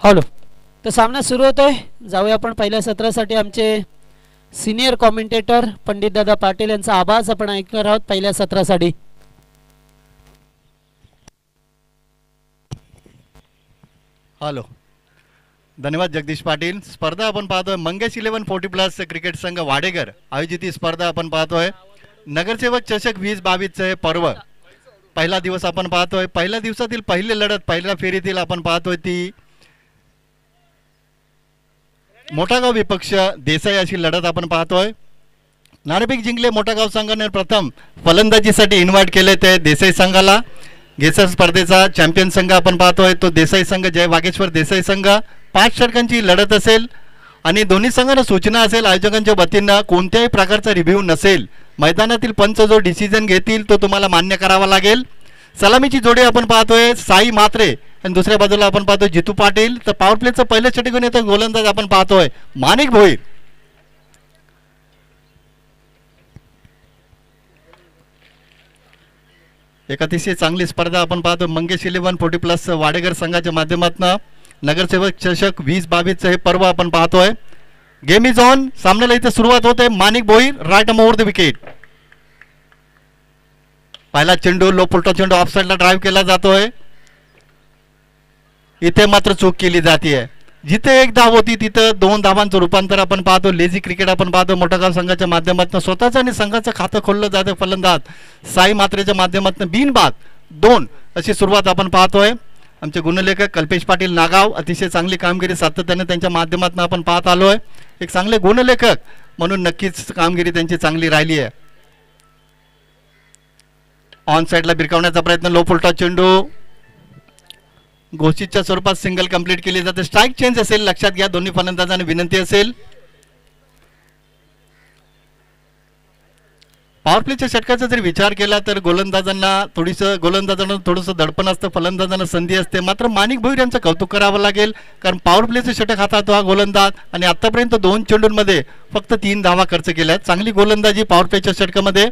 Hello. तर सामना सुरू होतोय. जाऊया आपण पहिल्या सत्रासाठी आमचे सिनियर कॉमेंटेटर पंडित दादा पाटील यांचा आवाज आपण ऐकणार आहोत पहिल्या सत्रासाठी. हॅलो. धन्यवाद जगदीश पाटील. स्पर्धा आपण पाहतोय मंगेश 1140+ क्रिकेट संघ वाडेकर आयोजित ही स्पर्धा आपण पाहतोय. नगरसेवक चषक 2022 हे पर्व पहिला दिवस आपण पाहतोय. पहिल्या दिवसातील पहिली लढत पहिल्या फेरीतील आपण पाहतोय ती मोठागाव विपक्ष देसाई अशी लढत आपण पाहतोय. नाणेफेक जिंकले मोठागाव संघाने प्रथम फलंदाजीसाठी इन्व्हाइट केले ते देसाई संघाला. गेसर स्पर्धेचा चॅम्पियन संघ आपण पाहतोय तो देसाई संघ जय वागेश्वर देसाई संघ. 5 षटकांची लढत असेल आणि दोन्ही संघांना सूचना असेल आयोजकांच्या वतीनं कोणत्याही प्रकारचा रिव्ह्यू नसेल. मैदानातील पंच जो डिसिजन घेतील तो तुम्हाला मान्य करावा लागेल. सलामीची जोडी आपण पाहतोय साई मात्रे आणि दुसऱ्या बाजूला आपण पाहतोय जितू पाटील. तर पॉवर प्लेचं पहिलं षटक येतं गोलंदाज आपण पाहतोय माणिक भोईर. एक अतिशय चांगली स्पर्धा आपण पाहतो मंगेश 1140+ वाडेकर संघाच्या माध्यमातून नगरसेवक चषक 2022 हे पर्व आपण पाहतोय. Game is on. सामन्याला इथे सुरुवात होते. Manik Bhoir right over the wicket. पहिला चेंडू लो पुलटा चेंडू ऑफ साइडला ड्राइव्ह केला जातोय. इथे मात्र चूक केली जाते. जिथे 1 धाव होती तिथं 2 धावांचं रूपांतर आपण पाहतो. लेझी क्रिकेट आपण पाहतो मोठागाव संघाच्या माध्यमातून. स्वतःचं आणि संघाचं खातं खोललं जातं. फलंदाज साई मात्रेच्या माध्यमातून बिनबाद 2 अशी सुरुवात आपण पाहतोय. आमचे गुणलेखक कल्पेश पाटील नागाव अतिशय चांगली कामगिरी सातत्याने त्यांच्या माध्यमातून आपण पाहत आलोय. एक चांगले गुणलेखक म्हणून नक्कीच कामगिरी त्यांची चांगली राहिली आहे. ऑन साइडला बिरकावण्याचा प्रयत्न लो फुलटा चेंडू घोषितच्या स्वरूपात सिंगल कंप्लीट केली जाते. स्ट्राईक चेंज असेल लक्षात घ्या. दोन्ही फलंदाजांना विनंती असेल. पॉवर प्लेच्या षटकाचा जर विचार केला तर गोलंदाजांना थोडंसं दडपण असतं. फलंदाजांना संधी असते. मात्र माणिक भोईर यांचं कौतुक करावं लागेल कारण पॉवर प्लेचं षटक हाताळतो हा गोलंदाज आणि आतापर्यंत 2 चेंडूंमध्ये फक्त 3 धावा खर्च केल्या. चांगली गोलंदाजी पॉवर प्लेच्या षटकामध्ये.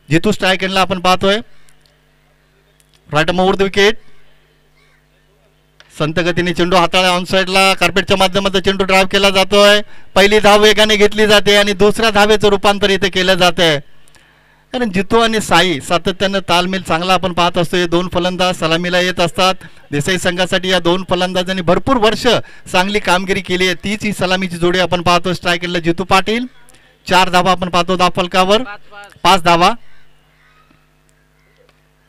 जितू स्ट्राईक एंडला आपण पाहतोय राईट ओव्हर द विकेट. संत गतीने चेंडू हाताळा. ऑन साइडला कार्पेटच्या माध्यमातून चेंडू ड्राइव्ह केला जातोय. पहिली धाव वेगाने घेतली जाते आणि दुसऱ्या धावेचं रूपांतर इथे केलं जातंय कारण जितू आणि साई सातत्यानं तालमेल चांगला आपण पाहत असतो. हे 2 फलंदाज सलामीला येत असतात. देसाई संघासाठी या 2 फलंदाजांनी भरपूर वर्ष चांगली कामगिरी केली आहे. तीच ही सलामीची जोडी आपण पाहतो. स्ट्रायकरला जितू पाटील. 4 धावा आपण पाहतो धावफलकावर. 5 धावा.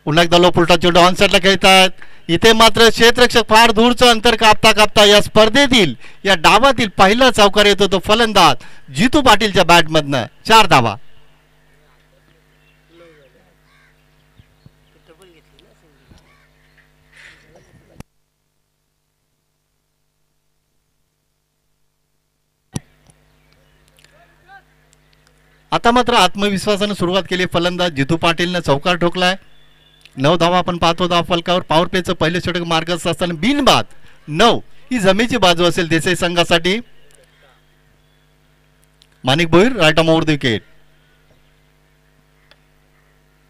पुन्हा एकदा लो पुलटा चेंडू ऑन साइडला खेळतात. इथे मात्र क्षेत्ररक्षक फार दूरचं अंतर कापता कापता या स्पर्धेतील या डावातील पहिला चौकार येतो तो फलंदाज जितू पाटीलच्या बॅटमधनं. 4 धावा. आता मात्र आत्मविश्वासाने सुरुवात केली. फलंदाज जितू पाटीलने चौकार ठोकलाय. 9 धावा आपण पाहतो धाव फलकावर. पॉवर प्लेचं पहिलं षटक मार्गस्थ असताना बिनबाद 9 ही जमेची बाजू असेल देसाई संघासाठी. Manik Bhoir right over the wicket.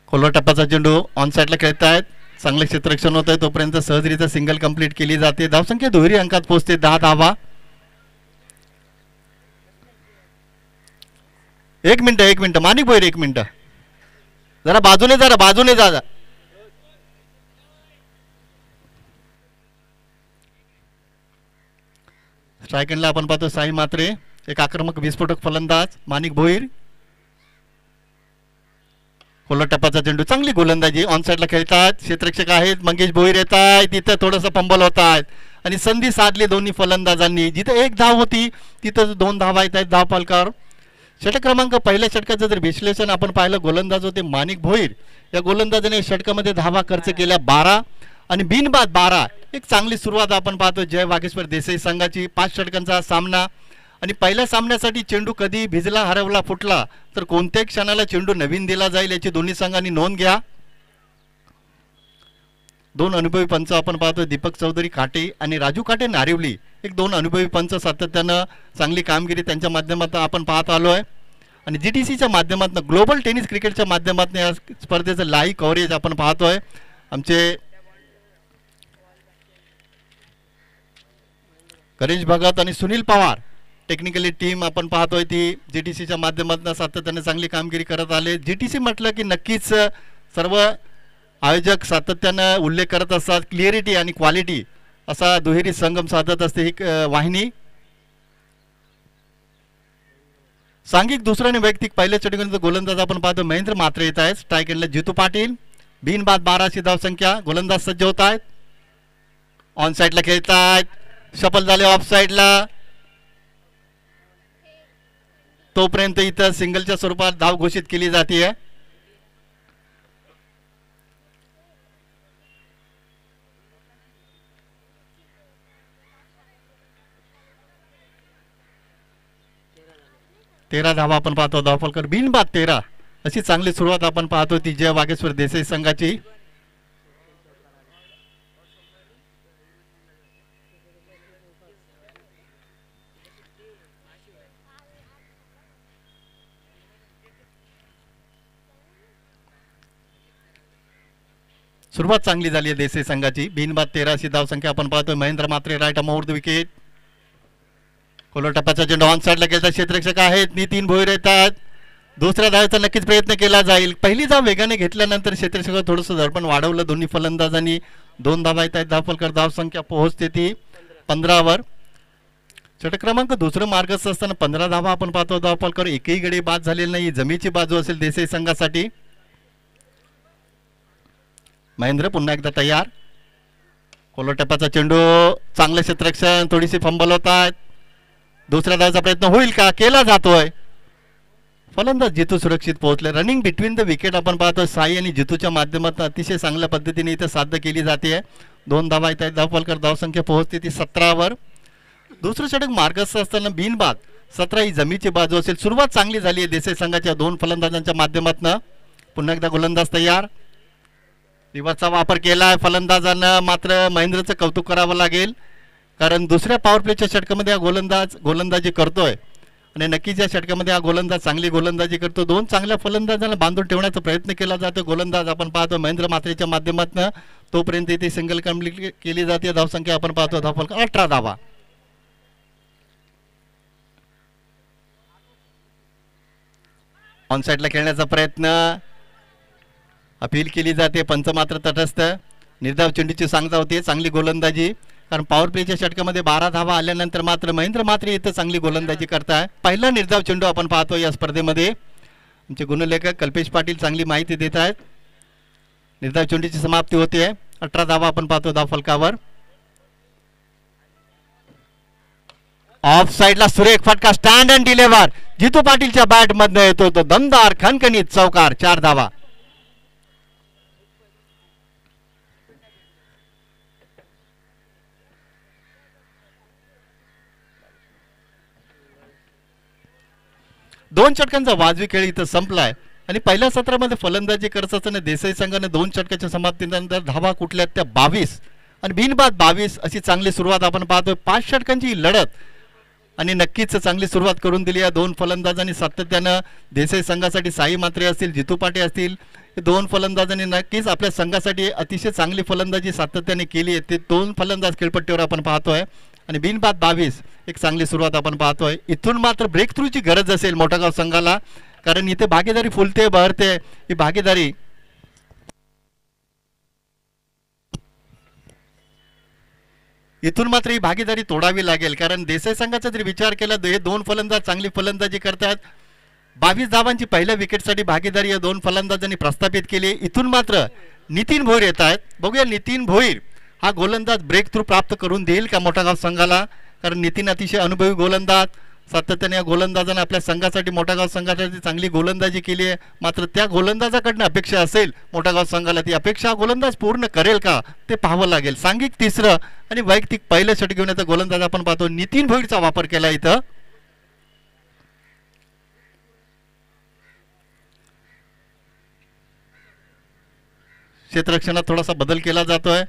खोलवा टप्प्याचा चेंडू ऑन साइडला खेळतायत. चांगलं क्षेत्ररक्षण होत आहे तोपर्यंत सहजरित्या सिंगल कंप्लीट केली जाते. धावसंख्या दुहेरी अंकात पोहोचते. 10 धावा. 1 मिनिट माणिक भोईर 1 मिनिट जरा बाजूने जा. स्ट्राईक एंडला आपण पाहतो साई मात्रे. एक आक्रमक विस्फोटक फलंदाज माणिक भोईर. खोलट टप्प्याचा चेंडू चांगली गोलंदाजी. ऑन साइडला खेळतात. क्षेत्ररक्षक आहेत मंगेश भोईर येत आहेत. तिथं थोडंसं फंबल होत आहेत आणि संधी साधली दोन्ही फलंदाजांनी. जिथे 1 धाव होती तिथं 2 धावा येत आहेत धाव फलकावर. षटक क्रमांक पहिल्या षटकाचं जर विश्लेषण आपण पाहिलं गोलंदाज होते माणिक भोईर. या गोलंदाजाने षटकामध्ये धावा खर्च केल्या 12 आणि बिनबाद 12. एक चांगली सुरुवात आपण पाहतो जय वागेश्वर देसाई संघाची. 5 षटकांचा सामना आणि पहिल्या सामन्यासाठी चेंडू कधी भिजला हरवला फुटला तर कोणत्याही क्षणाला चेंडू नवीन दिला जाईल याची दोन्ही संघांनी नोंद घ्या. 2 अनुभवी पंच आपण पाहतो दीपक चौधरी काटे आणि राजू काटे नारिवली. एक 2 अनुभवी पंच सातत्यानं चांगली कामगिरी त्यांच्या माध्यमातून आपण पाहत आलोय. आणि GTCच्या माध्यमातून ग्लोबल टेनिस क्रिकेटच्या माध्यमातून या स्पर्धेचं लाईव्ह कव्हरेज आपण पाहतोय. आमचे गणेश भगत आणि सुनील पवार टेक्निकली टीम आपण पाहतोय ती GTCच्या माध्यमातून सातत्याने चांगली कामगिरी करत आले. GTC म्हटलं की नक्कीच सर्व आयोजक सातत्यानं उल्लेख करत असतात क्लिअरिटी आणि क्वालिटी असा दुहेरी संगम साधत असते ही वाहिनी. सांघिक दुसरा आणि वैयक्तिक पहिल्या चेंडूपर्यंत गोलंदाज आपण पाहतो महेंद्र म्हात्रे येत आहेत. स्ट्राईक एंडला जितू पाटील. बिनबाद 12 धावसंख्या. गोलंदाज सज्ज होत आहेत. ऑन साईडला खेळतायत. सफल झाले ऑफ साईडला. तोपर्यंत इथं सिंगलच्या स्वरूपात धाव घोषित केली जाते. तेरा धावा आपण पाहतो. धावफलकर बिनबाद 13 अशी चांगली सुरुवात आपण पाहतो ती जय वागेश्वर देसाई संघाची. सुरुवात चांगली झाली आहे देसाई संघाची. बिनबाद 13 अशी धावसंख्या आपण पाहतोय. Mahendra Mhatre right around wicket. खोलो टप्प्याचा चेंडू ऑन साईडला गेला. क्षेत्ररक्षक आहेत नितीन भोईर येतात. दुसऱ्या धावेचा नक्कीच प्रयत्न केला जाईल. पहिली धाव वेगाने घेतल्यानंतर क्षेत्ररक्षक थोडंसं झडपण वाढवलं दोन्ही फलंदाजांनी. 2 धावा येत आहेत. धावफलकर धावसंख्या पोहोचते ती 15 षटक क्रमांक दुसरं मार्गस्थ असताना 15 धावा आपण पाहतो. धावफलकर एकही गडी बाद झालेली नाही. जमीची बाजू असेल देसाई संघासाठी. महेंद्र पुन्हा एकदा तयार. खोलो टप्प्याचा चेंडू चांगलं क्षेत्ररक्षण थोडीशी फंबल होत आहेत. दुसऱ्या धावाचा प्रयत्न होईल का? केला जातोय. फलंदाज जितू सुरक्षित पोहोचले. रनिंग बिटवीन द विकेट आपण पाहतो साई आणि जितूच्या माध्यमातून अतिशय चांगल्या पद्धतीने इथे साध्य केली जाते. 2 धावा येत आहेत. धावफलकर धावसंख्या पोहोचते ती 17 दुसरं षटक मार्गस्थ असताना बिनबाद 17 ही जमीची बाजू असेल. सुरुवात चांगली झाली आहे देसाई संघाच्या 2 फलंदाजांच्या माध्यमातून. पुन्हा एकदा गोलंदाज तयार. रिव्हर्सचा वापर केला आहे फलंदाजांना. मात्र महेंद्रचं कौतुक करावं लागेल कारण दुसऱ्या पॉवर प्लेच्या षटकामध्ये हा गोलंदाजी करतोय आणि नक्कीच या षटकामध्ये हा गोलंदाज चांगली गोलंदाजी करतो. 2 चांगल्या फलंदाजांना बांधून ठेवण्याचा प्रयत्न केला जातो. गोलंदाज आपण पाहतो महेंद्र म्हात्रेच्या माध्यमातून. तोपर्यंत इथे सिंगल कंप्लीट केली जाते. धावसंख्या आपण पाहतो धावफलक 18 धावा. ऑन साईडला खेळण्याचा प्रयत्न अपील केली जाते. पंच मात्र तटस्थ. निर्धाव चेंडूची सांगता होते. चांगली गोलंदाजी कारण पॉवर प्लेच्या षटकामध्ये 12 धावा आल्यानंतर मात्र महेंद्र म्हात्रे इथं चांगली गोलंदाजी करताय. पहिला निर्धाव चेंडू आपण पाहतो या स्पर्धेमध्ये. आमचे गुणलेखक कल्पेश पाटील चांगली माहिती देत आहेत. निर्धाव चेंडूची समाप्ती होते. 18 धावा आपण पाहतो धावफलकावर. ऑफ साईडला सुरेख फटका स्टँड अँड डिलिव्हर जितू पाटीलच्या बॅट मधनं येतो तो दमदार खणखणीत चौकार. 4 धावा. दोन षटकांचा वाजवी खेळ इथं संपलाय आणि पहिल्या सत्रामध्ये फलंदाजी करत असताना देसाई संघाने 2 षटकाच्या समाप्तीनंतर धावा कुठल्या त्या 22 आणि बिनबाद 22 अशी चांगली सुरुवात आपण पाहतोय. 5 षटकांची लढत आणि नक्कीच चांगली सुरुवात करून दिली या 2 फलंदाजांनी सातत्यानं. देसाई संघासाठी साई म्हात्रे असतील जितू पाटे असतील हे 2 फलंदाजांनी नक्कीच आपल्या संघासाठी अतिशय चांगली फलंदाजी सातत्याने केली आहे. ते 2 फलंदाज खेळपट्टीवर आपण पाहतोय आणि बिनबाद 22 एक चांगली सुरुवात आपण पाहतोय. इथून मात्र ब्रेक थ्रूची गरज असेल मोठागाव संघाला कारण इथे भागीदारी फुलते बहरते. ही भागीदारी इथून मात्र ही भागीदारी तोडावी लागेल कारण देसाई संघाचा जर विचार केला हे 2 फलंदाज चांगली फलंदाजी करतात. 22 धावांची पहिल्या विकेटसाठी भागीदारी या 2 फलंदाजांनी प्रस्थापित केली. इथून मात्र नितीन भोईर येत आहेत. बघूया नितीन भोईर हा गोलंदाज ब्रेक थ्रू प्राप्त करून देईल का मोठागाव संघाला कारण नितीन अतिशय अनुभवी गोलंदाज. सातत्याने या गोलंदाजाने आपल्या संघासाठी मोठागाव संघासाठी चांगली गोलंदाजी केली आहे. मात्र त्या गोलंदाजाकडनं अपेक्षा असेल मोठागाव संघाला ती अपेक्षा गोलंदाज पूर्ण करेल का ते पाहावं लागेल. सांघिक 3रं आणि वैयक्तिक पहिलं षटक घेऊन याचा गोलंदाज आपण पाहतो नितीन भोईरचा वापर केला इथं. क्षेत्ररक्षणात थोडासा बदल केला जातोय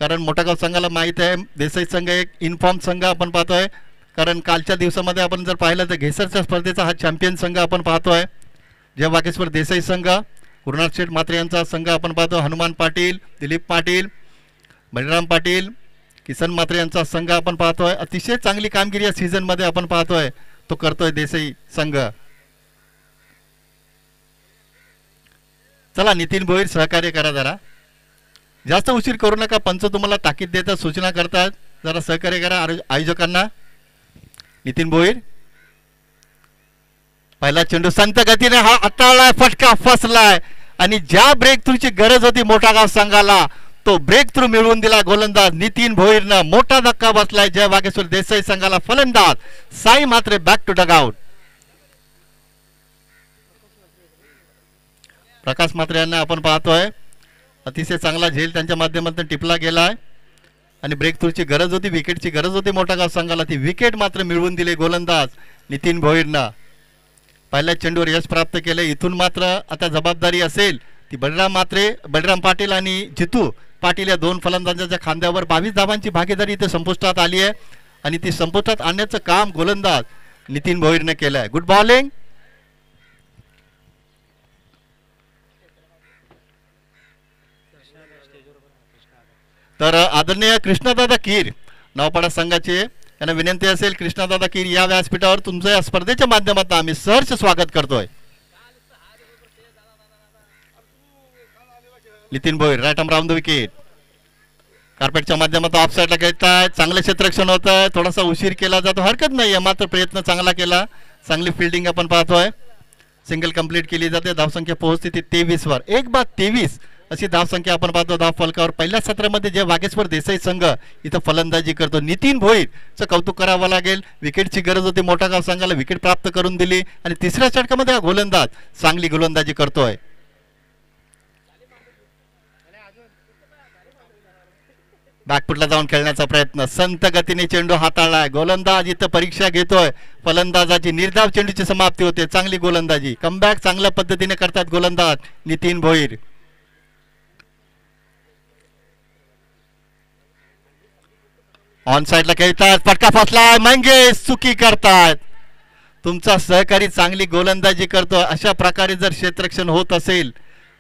कारण मोठागाव संघाला माहित आहे देसाई संघ एक इन्फॉर्म संघ आपण पाहतोय कारण कालच्या दिवसामध्ये आपण जर पाहिलं तर घेसरच्या स्पर्धेचा हा चॅम्पियन संघ आपण पाहतोय. जय वागेश्वर देसाई संघ गुरुनाथ शेठ म्हात्रे यांचा संघ आपण पाहतो. हनुमान पाटील, दिलीप पाटील, बळीराम पाटील, किसन मात्रे यांचा संघ आपण पाहतोय. अतिशय चांगली कामगिरी या सीझन मध्ये आपण पाहतोय तो करतोय देसाई संघ. चला नितीन भोईर सहकार्य करा, जरा जास्त उशीर करू नका. पंच तुम्हाला ताकीद देतात, सूचना करतात, जरा सहकार्य करा आयोजकांना. नितीन भोईर पहिला चेंडू संत गतीने हा हाताळलाय, फटका फसलाय आणि ज्या ब्रेक थ्रूची गरज होती मोठागाव संघाला तो ब्रेक थ्रू मिळवून दिला गोलंदाज नितीन भोईरनं. मोठा धक्का बसलाय जय वागेश्वर देसाई संघाला. फलंदाज साई मात्रे बॅक टू डगआउट. प्रकाश मात्रे यांना आपण पाहतोय अतिशय चांगला झेल त्यांच्या माध्यमातून टिपला गेलाय आणि ब्रेक थ्रूची गरज होती, विकेटची गरज होती मोठागाव संघाला. ती विकेट मात्र मिळवून दिले गोलंदाज नितीन भोईरनं. पहिल्या चेंडूवर यश प्राप्त केले. इथून मात्र आता जबाबदारी असेल ती बलराम पाटील आणि जितू पाटील या दोन फलंदाजांच्या खांद्यावर. 22 धावांची भागीदारी इथे संपुष्टात आली आहे आणि ती संपुष्टात आणण्याचं काम गोलंदाज नितीन भोईरने केलं आहे. Good bowling. तर आदरणीय कृष्णदादा कीर नवपाडा संघाचे यांना विनंती असेल, कृष्णदादा कीर या व्यासपीठावर तुमचं या स्पर्धेच्या माध्यमातून आम्ही सहर्ष स्वागत करतोय. Nitin Bhoir right arm round the wicket. कार्पेटच्या माध्यमातून ऑफ साईडला खेळताय. चांगलं क्षेत्ररक्षण होत आहे. थोडासा उशीर केला जातो, हरकत नाही, मात्र प्रयत्न चांगला केला. चांगली फिल्डिंग आपण पाहतोय. सिंगल कंप्लीट केली जाते. धावसंख्या पोहोचते ती 23 वर. 1-23 अशी धावसंख्या आपण पाहतो धाव फलकावर. पहिल्या सत्रामध्ये जे वागेश्वर देसाई संघ इथं फलंदाजी करतो. नितीन भोईरचं कौतुक करावं लागेल. विकेटची गरज होती मोठागाव संघाला, विकेट प्राप्त करून दिली आणि तिसऱ्या षटकामध्ये हा गोलंदाज चांगली गोलंदाजी करतोय. बॅकफुटला जाऊन खेळण्याचा प्रयत्न. संत गतीने चेंडू हाताळलाय. गोलंदाज इथं परीक्षा घेतोय. फलंदाजाची निर्धाव चेंडूची समाप्ती होते. चांगली गोलंदाजी, कमबॅक चांगल्या पद्धतीने करतात गोलंदाज नितीन भोईर. ऑन साइडला खेळतात. फटका फसलाय. मंगेश चुकी करतात. तुमचा सहकारी चांगली गोलंदाजी करतो. अशा प्रकारे जर क्षेत्ररक्षण होत असेल,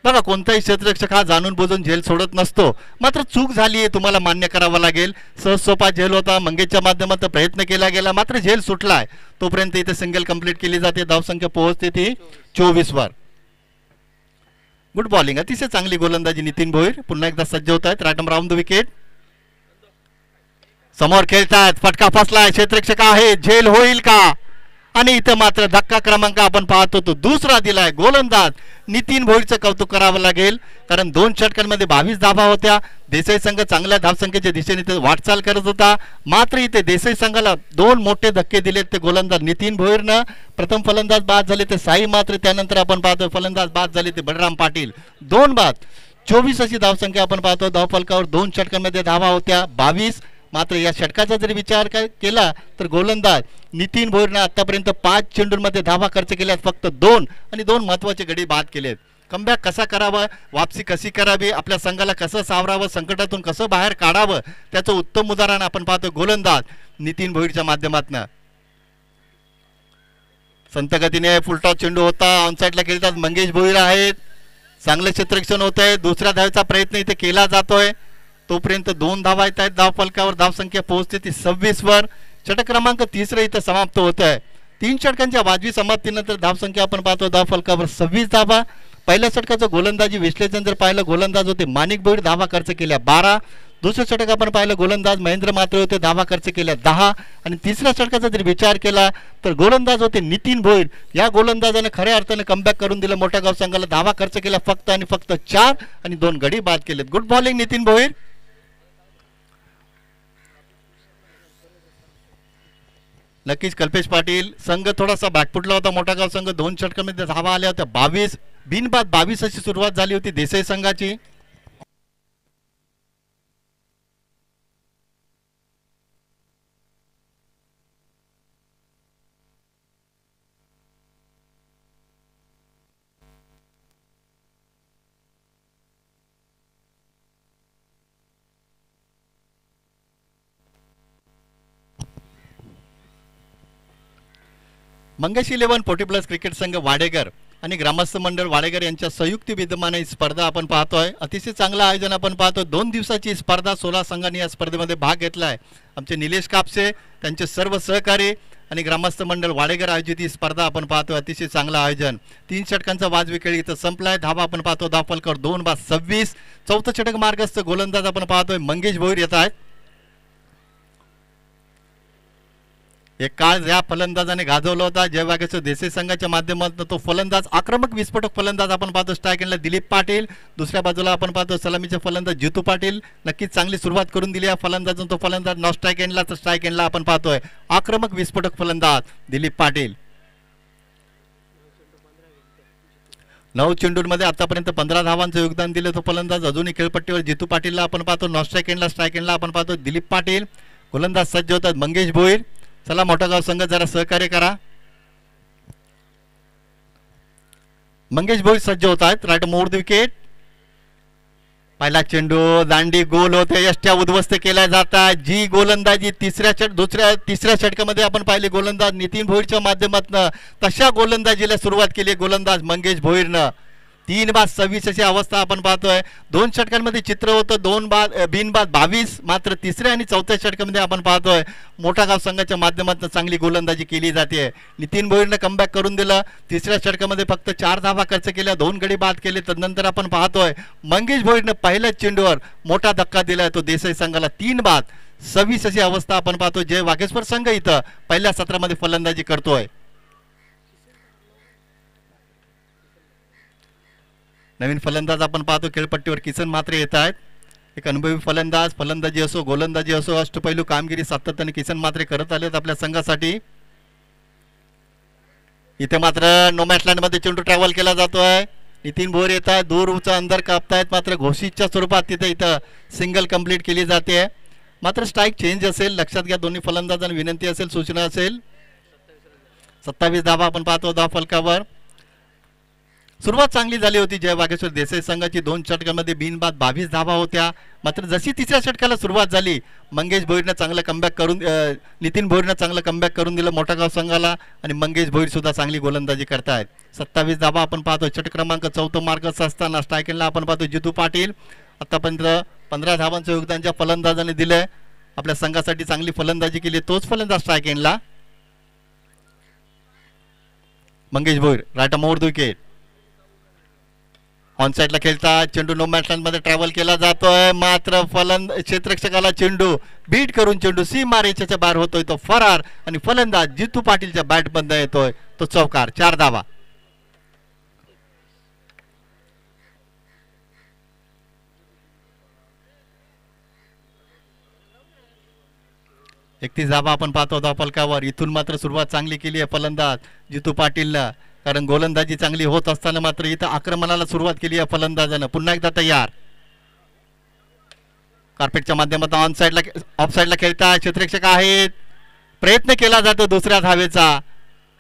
बघा कोणताही क्षेत्ररक्षक हा जाणून बुजून झेल सोडत नसतो, मात्र चूक झाली आहे तुम्हाला मान्य करावं लागेल. सहज सोपा झेल होता, मंगेशच्या माध्यमातून प्रयत्न केला गेला, मात्र झेल सुटलाय. तोपर्यंत इथे सिंगल कंप्लीट केली जाते. धावसंख्या पोहोचते ती 24 वर. गुड बॉलिंग, अतिशय चांगली गोलंदाजी नितीन भोईर. पुन्हा एकदा सज्ज होत आहेत. Right arm round the wicket. समोर खेळतात. फटका फसलाय. क्षेत्ररक्षक आहे, झेल होईल का? आणि इथं मात्र धक्का क्रमांक आपण पाहतो तो दुसरा दिलाय. गोलंदाज नितीन भोईरचं कौतुक करावं लागेल, कारण 2 षटकांमध्ये 22 धावा होत्या. देसाई संघ चांगल्या धावसंख्येच्या दिशेने वाटचाल करत होता, मात्र इथे देसाई संघाला 2 मोठे धक्के दिलेत ते गोलंदाज नितीन भोईरनं. प्रथम फलंदाज बाद झाले ते साई मात्रे, त्यानंतर आपण पाहतो फलंदाज बाद झाले ते बलराम पाटील. 2 बाद 24 अशी धावसंख्या आपण पाहतो. धावफलकावर 2 षटकांमध्ये धावा होत्या 22. मात्र या षटकाचा जर विचार केला तर गोलंदाज नितीन भोईरने आतापर्यंत 5 चेंडूंमध्ये धावा खर्च केल्यात, फक्त 2 आणि 2 महत्वाचे गडी बाद केलेत. कमबॅक कसा करावा, वापसी कशी करावी, आपल्या संघाला कसं सावरावं, संकटातून कसं बाहेर काढावं, त्याचं उत्तम उदाहरण आपण पाहतो गोलंदाज नितीन भोईरच्या माध्यमातून. संत गतीने फुलटॉस चेंडू होता. ऑनसाइडला खेळतात मंगेश भोईर आहेत. चांगलं क्षेत्ररक्षण होत आहे. दुसऱ्या धावेचा प्रयत्न इथे केला जातोय. तोपर्यंत 2 धावा येत आहेत धाव फलकावर. धावसंख्या पोहोचते ती 26 वर. षटक क्रमांक 3 इथं समाप्त होत आहे. 3 षटकांच्या वाजवी समाप्तीनंतर धावसंख्या आपण पाहतो धाव फलकावर 26 धावा. पहिल्या षटकाचं गोलंदाजी विश्लेषण जर पाहिलं, गोलंदाज होते माणिक भोईर, धावा खर्च केल्या 12. दुसरं षटक आपण पाहिलं, गोलंदाज महेंद्र मात्रे होते, धावा खर्च केल्या 10. आणि तिसऱ्या षटकाचा जर विचार केला तर गोलंदाज होते नितीन भोईर. या गोलंदाजाने खऱ्या अर्थाने कमबॅक करून दिलं मोठागाव संघाला. धावा खर्च केल्या फक्त आणि फक्त 4 आणि 2 गडी बाद केलेत. Good bowling Nitin Bhoir. नक्कीच कल्पेश पाटील संघ थोडासा बॅकफुटला होता. मोठागाव संघ 2 षटकांमध्ये धावा आल्या होत्या 22. बिनबाद 22 अशी सुरुवात झाली होती देसाई संघाची. मंगेश 11 40+ क्रिकेट संघ वाडेकर आणि ग्रामस्थ मंडळ वाडेकर यांच्या संयुक्त विद्यमाने ही स्पर्धा आपण पाहतोय. अतिशय चांगलं आयोजन आपण पाहतो. 2 दिवसाची स्पर्धा, 16 संघांनी या स्पर्धेमध्ये भाग घेतला आहे. आमचे निलेश कापसे, त्यांचे सर्व सहकारी आणि ग्रामस्थ मंडळ वाडेकर आयोजित ही स्पर्धा आपण पाहतोय. अतिशय चांगलं आयोजन. 3 षटकांचा वाजवी खेळ इथं संपलाय. धावा आपण पाहतो धावफलकावर 2/26. चौथं षटक मार्गस्थ गोलंदाज आपण पाहतोय मंगेश भोईर येत आहेत. एक काळ या फलंदाजाने गाजवला होता जय वाघेश्वर देसाई संघाच्या माध्यमातून. तो फलंदाज आक्रमक विस्फोटक फलंदाज आपण पाहतो. स्ट्राईक एंडला दिलीप पाटील, दुसऱ्या बाजूला आपण पाहतो सलामीचे फलंदाज जितू पाटील. नक्कीच चांगली सुरुवात करून दिली या फलंदाजाने. तो फलंदाज नॉन स्ट्राईक एंडला, तर स्ट्राईक एंडला आपण पाहतोय आक्रमक विस्फोटक फलंदाज दिलीप पाटील. 9 चेंडूंमध्ये आतापर्यंत 15 धावांचं योगदान दिलं तो फलंदाज. अजूनही खेळपट्टीवर जितू पाटीलला आपण पाहतो. नॉन स्ट्राईक एंडला, स्ट्राईक एंडला आपण पाहतो दिलीप पाटील. गोलंदाज सज्ज होतात मंगेश भोईर. चला मोठागाव संघ जरा सहकार्य करा. मंगेश भोईर सज्ज होत आहेत. Right more the wicket. पहिला चेंडू दांडी गोल होते. यष्ट्या उद्ध्वस्त केल्या जातात. जी गोलंदाजी तिसऱ्या षटकामध्ये आपण पाहिले गोलंदाज नितीन भोईरच्या माध्यमातून, तशा गोलंदाजीला सुरुवात केली गोलंदाज मंगेश भोईरनं. 3/26 अशी अवस्था आपण पाहतोय. 2 षटकांमध्ये चित्र होतं 2/22. मात्र तिसऱ्या आणि चौथ्या षटकामध्ये आपण पाहतोय मोठागाव संघाच्या माध्यमातून चांगली गोलंदाजी केली जाते. नितीन भोईरनं कमबॅक करून दिलं. तिसऱ्या षटकामध्ये फक्त 4 धावा खर्च केल्या, 2 गडी बाद केले. तदनंतर आपण पाहतोय मंगेश भोईरनं पहिल्याच चेंडूवर मोठा धक्का दिलाय तो देसाई संघाला. 3/26 अशी अवस्था आपण पाहतोय. जय वाघेश्वर संघ इथं पहिल्या सत्रामध्ये फलंदाजी करतोय. नवीन फलंदाज आपण पाहतो खेळपट्टीवर किसन म्हात्रे येत आहेत. एक अनुभवी फलंदाजी असो गोलंदाजी असो, अष्टपैलू कामगिरी सातत्याने किसन म्हात्रे करत आलेत आपल्या संघासाठी. इथे मात्र नोमॅटलँड मध्ये चेंडू ट्रॅव्हल केला जातोय. नितीन भोईर येत आहे, दूरचा अंदर कापतायत. मात्र घोषितच्या स्वरूपात तिथे इथं सिंगल कंप्लीट केली जाते. मात्र स्ट्राईक चेंज असेल, लक्षात घ्या. दोन्ही फलंदाजांना विनंती असेल, सूचना असेल. 27 धावा आपण पाहतो धाव फलकावर. सुरुवात चांगली झाली होती जय वाघेश्वर देसाई संघाची. 2 षटकांमध्ये बिनबाद 22 धावा होत्या. मात्र जशी तिसऱ्या षटकाला सुरुवात झाली मंगेश भोईरनं चांगलं कमबॅक करून नितीन भोईरनं चांगलं कमबॅक करून दिलं मोठागाव संघाला. आणि मंगेश भोईर सुद्धा चांगली गोलंदाजी करतायत. 27 धावा आपण पाहतो. षटक क्रमांक 4 मार्गस्थ असताना स्ट्राईक एंडला आपण पाहतो जितू पाटील. आतापर्यंत 15 धावांचं योगदान ज्या फलंदाजाने दिलंय आपल्या संघासाठी, चांगली फलंदाजी केली. तोच फलंदाज स्ट्राईक एंडला Mangesh Bhoir. Right more the wicket. On साईडला खेळतात. चेंडू नो मॅटलँड मध्ये ट्रॅव्हल केला जातोय. मात्र क्षेत्ररक्षकाला चेंडू बीट करून चेंडू सीमा रेषेच्या बाहेर होतोय. तो फरार आणि फलंदाज जितू पाटीलच्या बॅट बंद येतोय तो चौकार. 4 धावा. एकतीस धावा आपण पाहतो धाव फलकावर. इथून मात्र सुरुवात चांगली केली आहे फलंदाज जितू पाटीलनं. कारण गोलंदाजी चांगली होत असताना मात्र इथं आक्रमणाला सुरुवात केली आहे फलंदाजानं. पुन्हा एकदा तयार. कार्पेटच्या माध्यमातून ऑन साईडला ऑफ साईडला खेळतात. क्षेत्ररक्षक आहेत. प्रयत्न केला जातो दुसऱ्या धावेचा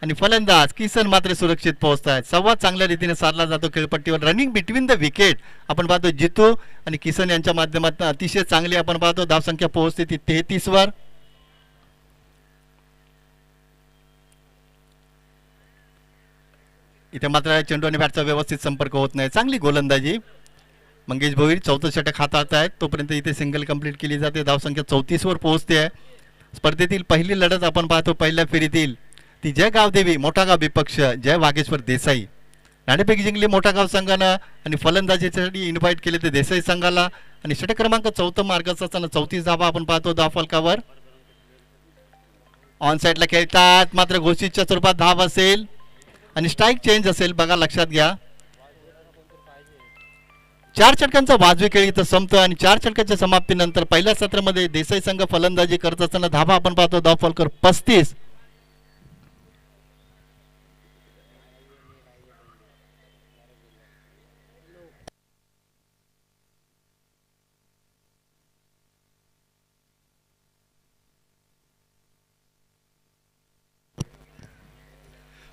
आणि फलंदाज किसन मात्र सुरक्षित पोहोचतात. संवाद चांगल्या रीतीने साधला जातो खेळपट्टीवर. रनिंग बिटवीन द विकेट आपण पाहतो जितू आणि किसन यांच्या माध्यमातून अतिशय चांगली आपण पाहतो. धावसंख्या पोहोचते ती 33 वर. इथे मात्र चेंडू आणि बॅटचा व्यवस्थित संपर्क होत नाही. चांगली गोलंदाजी मंगेश भोईर. 4थं षटक हातात आहेत. तोपर्यंत इथे सिंगल कंप्लीट केली जाते. धावसंख्या 34 वर पोहोचते आहे. स्पर्धेतील पहिली लढत आपण पाहतो पहिल्या फेरीतील ती जय गावदेवी मोठागाव विपक्ष जय वाघेश्वर देसाई. नाणेफेक जिंकली मोठागाव संघानं आणि फलंदाजीसाठी इन्व्हाइट केले ते देसाई संघाला. आणि षटक क्रमांक 4 मार्गाचा असताना 34 धावा आपण पाहतो धाव फलकावर. ऑन साईडला खेळतात. मात्र घोषितच्या स्वरूपात धाव असेल आणि स्ट्राईक चेंज असेल. बघा लक्षात घ्या. 4 षटकांचा वाजवी खेळ इथं संपतो आणि 4 षटकाच्या समाप्तीनंतर पहिल्या सत्रामध्ये देसाई संघ फलंदाजी करत असताना धावा आपण पाहतो धाव फलकावर 35.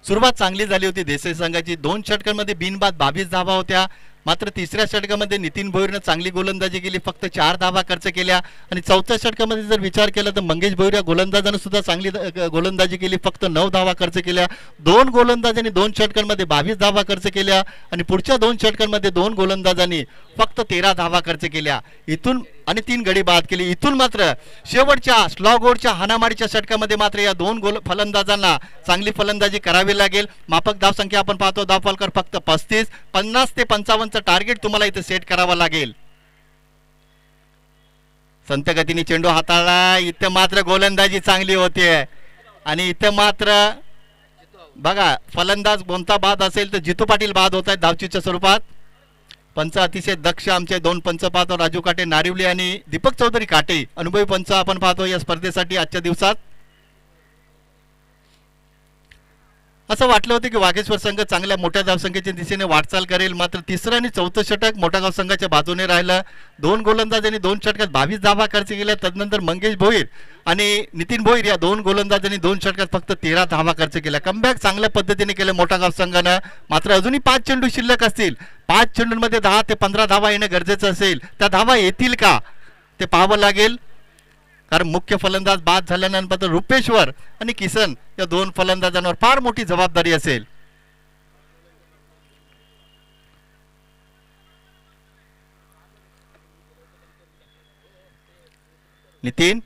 सुरुवात चांगली झाली होती देसाई संघाची. 2 षटकांमध्ये बिनबाद 22 धावा होत्या. मात्र तिसऱ्या षटकामध्ये नितीन भोईरनं चांगली गोलंदाजी केली, फक्त 4 धावा खर्च केल्या. आणि चौथ्या षटकामध्ये जर विचार केला तर मंगेश भोईर या गोलंदाजानं सुद्धा चांगली गोलंदाजी केली, फक्त 9 धावा खर्च केल्या. 2 गोलंदाजांनी 2 षटकांमध्ये 22 धावा खर्च केल्या आणि पुढच्या 2 षटकांमध्ये 2 गोलंदाजांनी फक्त 13 धावा खर्च केल्या इथून आणि 3 गडी बाद केली. इथून मात्र शेवटच्या स्लॉगओव्हरच्या हाणामारीच्या षटकामध्ये मात्र या 2 फलंदाजांना चांगली फलंदाजी करावी लागेल. माफक धावसंख्या आपण पाहतो, धावफलकर फक्त 35. 50 ते 55चं टार्गेट तुम्हाला इथे सेट करावं लागेल. संत गतीने चेंडू हाताळला, इथं मात्र गोलंदाजी चांगली होतीये आणि इथं मात्र बघा फलंदाज कोणता बाद असेल तर जितू पाटील बाद होत आहेत धावचीच्या स्वरूपात. पंच अतिशय दक्ष आमचे 2 पंच पाहतो, राजू काटे नारिवली आणि दीपक चौधरी काटे, अनुभवी पंच आपण पाहतो या स्पर्धेसाठी आजच्या दिवसात. असं वाटलं होतं की वाघेश्वर संघ चांगल्या मोठ्या धावसंख्येच्या दिशेने वाटचाल करेल, मात्र तिसरं आणि चौथं षटक मोठागाव संघाच्या बाजूने राहिलं. 2 गोलंदाजांनी 2 षटकात 22 धावा खर्च केल्या. तदनंतर मंगेश भोईर आणि नितीन भोईर या 2 गोलंदाजांनी 2 षटकात फक्त 13 धावा खर्च केल्या. कमबॅक चांगल्या पद्धतीने केलं मोठागाव संघानं. मात्र अजूनही 5 चेंडू शिल्लक असतील. 5 चेंडूंमध्ये 10 ते 15 धावा येणं गरजेचं असेल. त्या धावा येतील का ते पाहावं लागेल, कारण मुख्य फलंदाज बाद झाल्यानंतर रुपेश्वर आणि किसन या 2 फलंदाजांवर फार मोठी जबाबदारी असेल. नितीन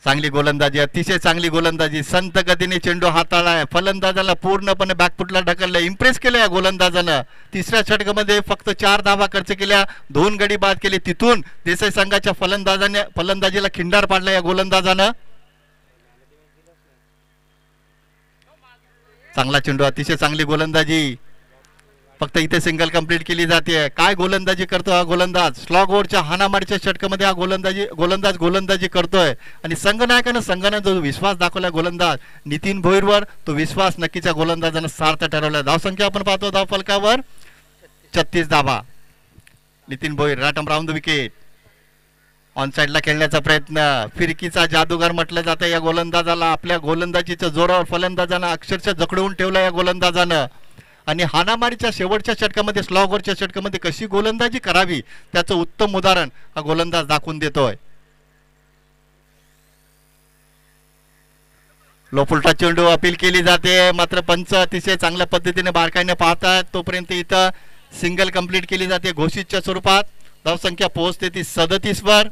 चांगली गोलंदाजी, अतिशय चांगली गोलंदाजी, संत गतीने चेंडू हाताळलाय, फलंदाजाला पूर्णपणे बॅकफुटला ढकललं, इम्प्रेस केलं या गोलंदाजानं. तिसऱ्या षटकामध्ये फक्त 4 धावा खर्च केल्या, 2 गडी बाद केले. तिथून देसाई संघाच्या फलंदाजीला खिंडार पाडला या गोलंदाजानं. चांगला चेंडू, अतिशय चांगली गोलंदाजी, फक्त इथे सिंगल कंप्लीट केली जाते. काय गोलंदाजी करतो हा गोलंदाज, स्लॉग ओव्हरच्या हाणामारीच्या षटकामध्ये हा गोलंदाजी करतोय आणि संघानं जो विश्वास दाखवला गोलंदाज नितीन भोईरवर, तो विश्वास नक्कीच्या गोलंदाजानं सार्थ ठरवला. धावसंख्या आपण पाहतो धावफलकावर 36 धावा. Nitin Bhoir right arm round wicket. On साइडला खेळण्याचा प्रयत्न, फिरकीचा जादूगार म्हटलं जातं या गोलंदाजाला. आपल्या गोलंदाजीच्या जोरावर फलंदाजानं अक्षरशः जखडवून ठेवला या गोलंदाजानं आणि हाणामारीच्या शेवटच्या षटकामध्ये स्लॉगवरच्या षटकामध्ये कशी गोलंदाजी करावी त्याचं उत्तम उदाहरण हा गोलंदाज दाखवून देतोय. लोफुलटा चेंडू अपील केली जाते, मात्र पंच अतिशय चांगल्या पद्धतीने बारकाईने पाहतात. तोपर्यंत इथं सिंगल कंप्लीट केली जाते घोषितच्या स्वरूपात. धावसंख्या पोहोचते ती 37 वर.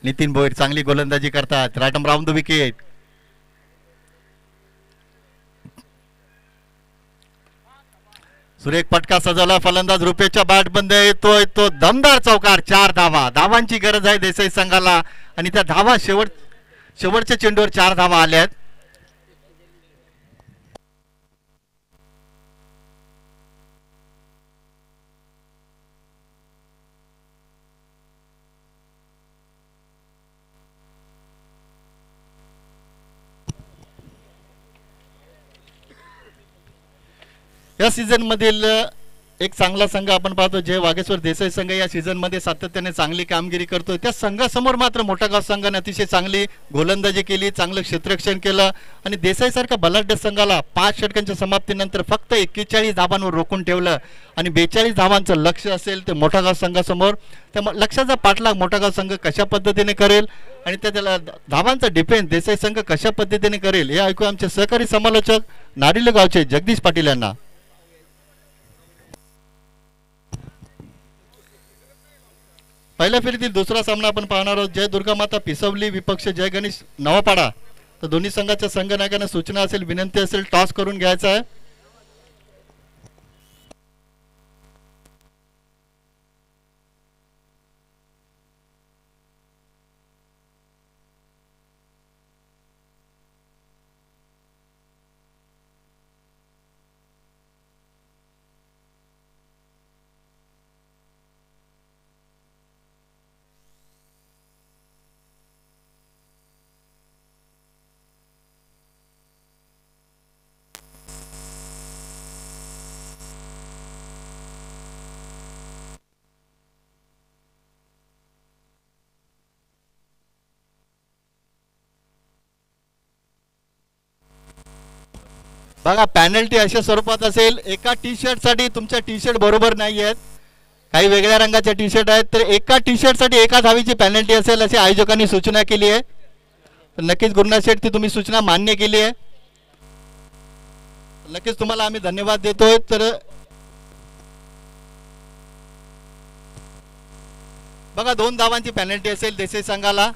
नितीन भोईर चांगली गोलंदाजी करतात, right arm round the wicket. सुरेख फटका सजवला, फलंदाज रुपेशच्या बॅट बंद येतोय, तो दमदार चौकार. 4 धावा, धावांची गरज आहे देसाई संघाला आणि त्या धावा शेवटच्या चेंडूवर 4 धावा आल्यात. या सीझन मधील एक चांगला संघ आपण पाहतो जय वाघेश्वर देसाई संघ या सीझन मध्ये सातत्याने चांगली कामगिरी करतोय. त्या संघासमोर मात्र मोठागाव संघाने अतिशय चांगली गोलंदाजी केली, चांगलं क्षेत्ररक्षण केलं आणि देसाई सारख्या बलाढ्य संघाला 5 षटकांच्या समाप्तीनंतर फक्त 41 धावांवर रोखून ठेवलं आणि 42 धावांचं लक्ष असेल ते मोठागाव संघासमोर. त्या लक्षाचा पाठलाग मोठागाव संघ कशा पद्धतीने करेल आणि त्याला धावांचा डिफेन्स देसाई संघ कशा पद्धतीने करेल हे ऐकू आमचे सहकारी समालोचक नारिले गावचे जगदीश पाटील यांना. पहिल्या फेरीतील दुसरा सामना आपण पाहणार आहोत. जय दुर्गा माता पिसवली विपक्ष जय गणेश नवापाडा. तर दोन्ही संघाच्या संघनायकांना सूचना असेल, विनंती असेल, टॉस करून घ्यायचा आहे. बघा पॅनल्टी अशा स्वरूपात असेल, एका टी शर्टसाठी तुमच्या टी शर्ट बरोबर नाही आहेत, काही वेगळ्या रंगाच्या टी शर्ट आहेत, तर एका टी शर्टसाठी एका धावीची पॅनल्टी असेल अशी आयोजकांनी सूचना केली आहे. तर नक्कीच गुरुनाथ शेठ ती तुम्ही सूचना मान्य केली आहे, नक्कीच तुम्हाला आम्ही धन्यवाद देतोय. तर बघा 2 धावांची पॅनल्टी असेल देसाई संघाला.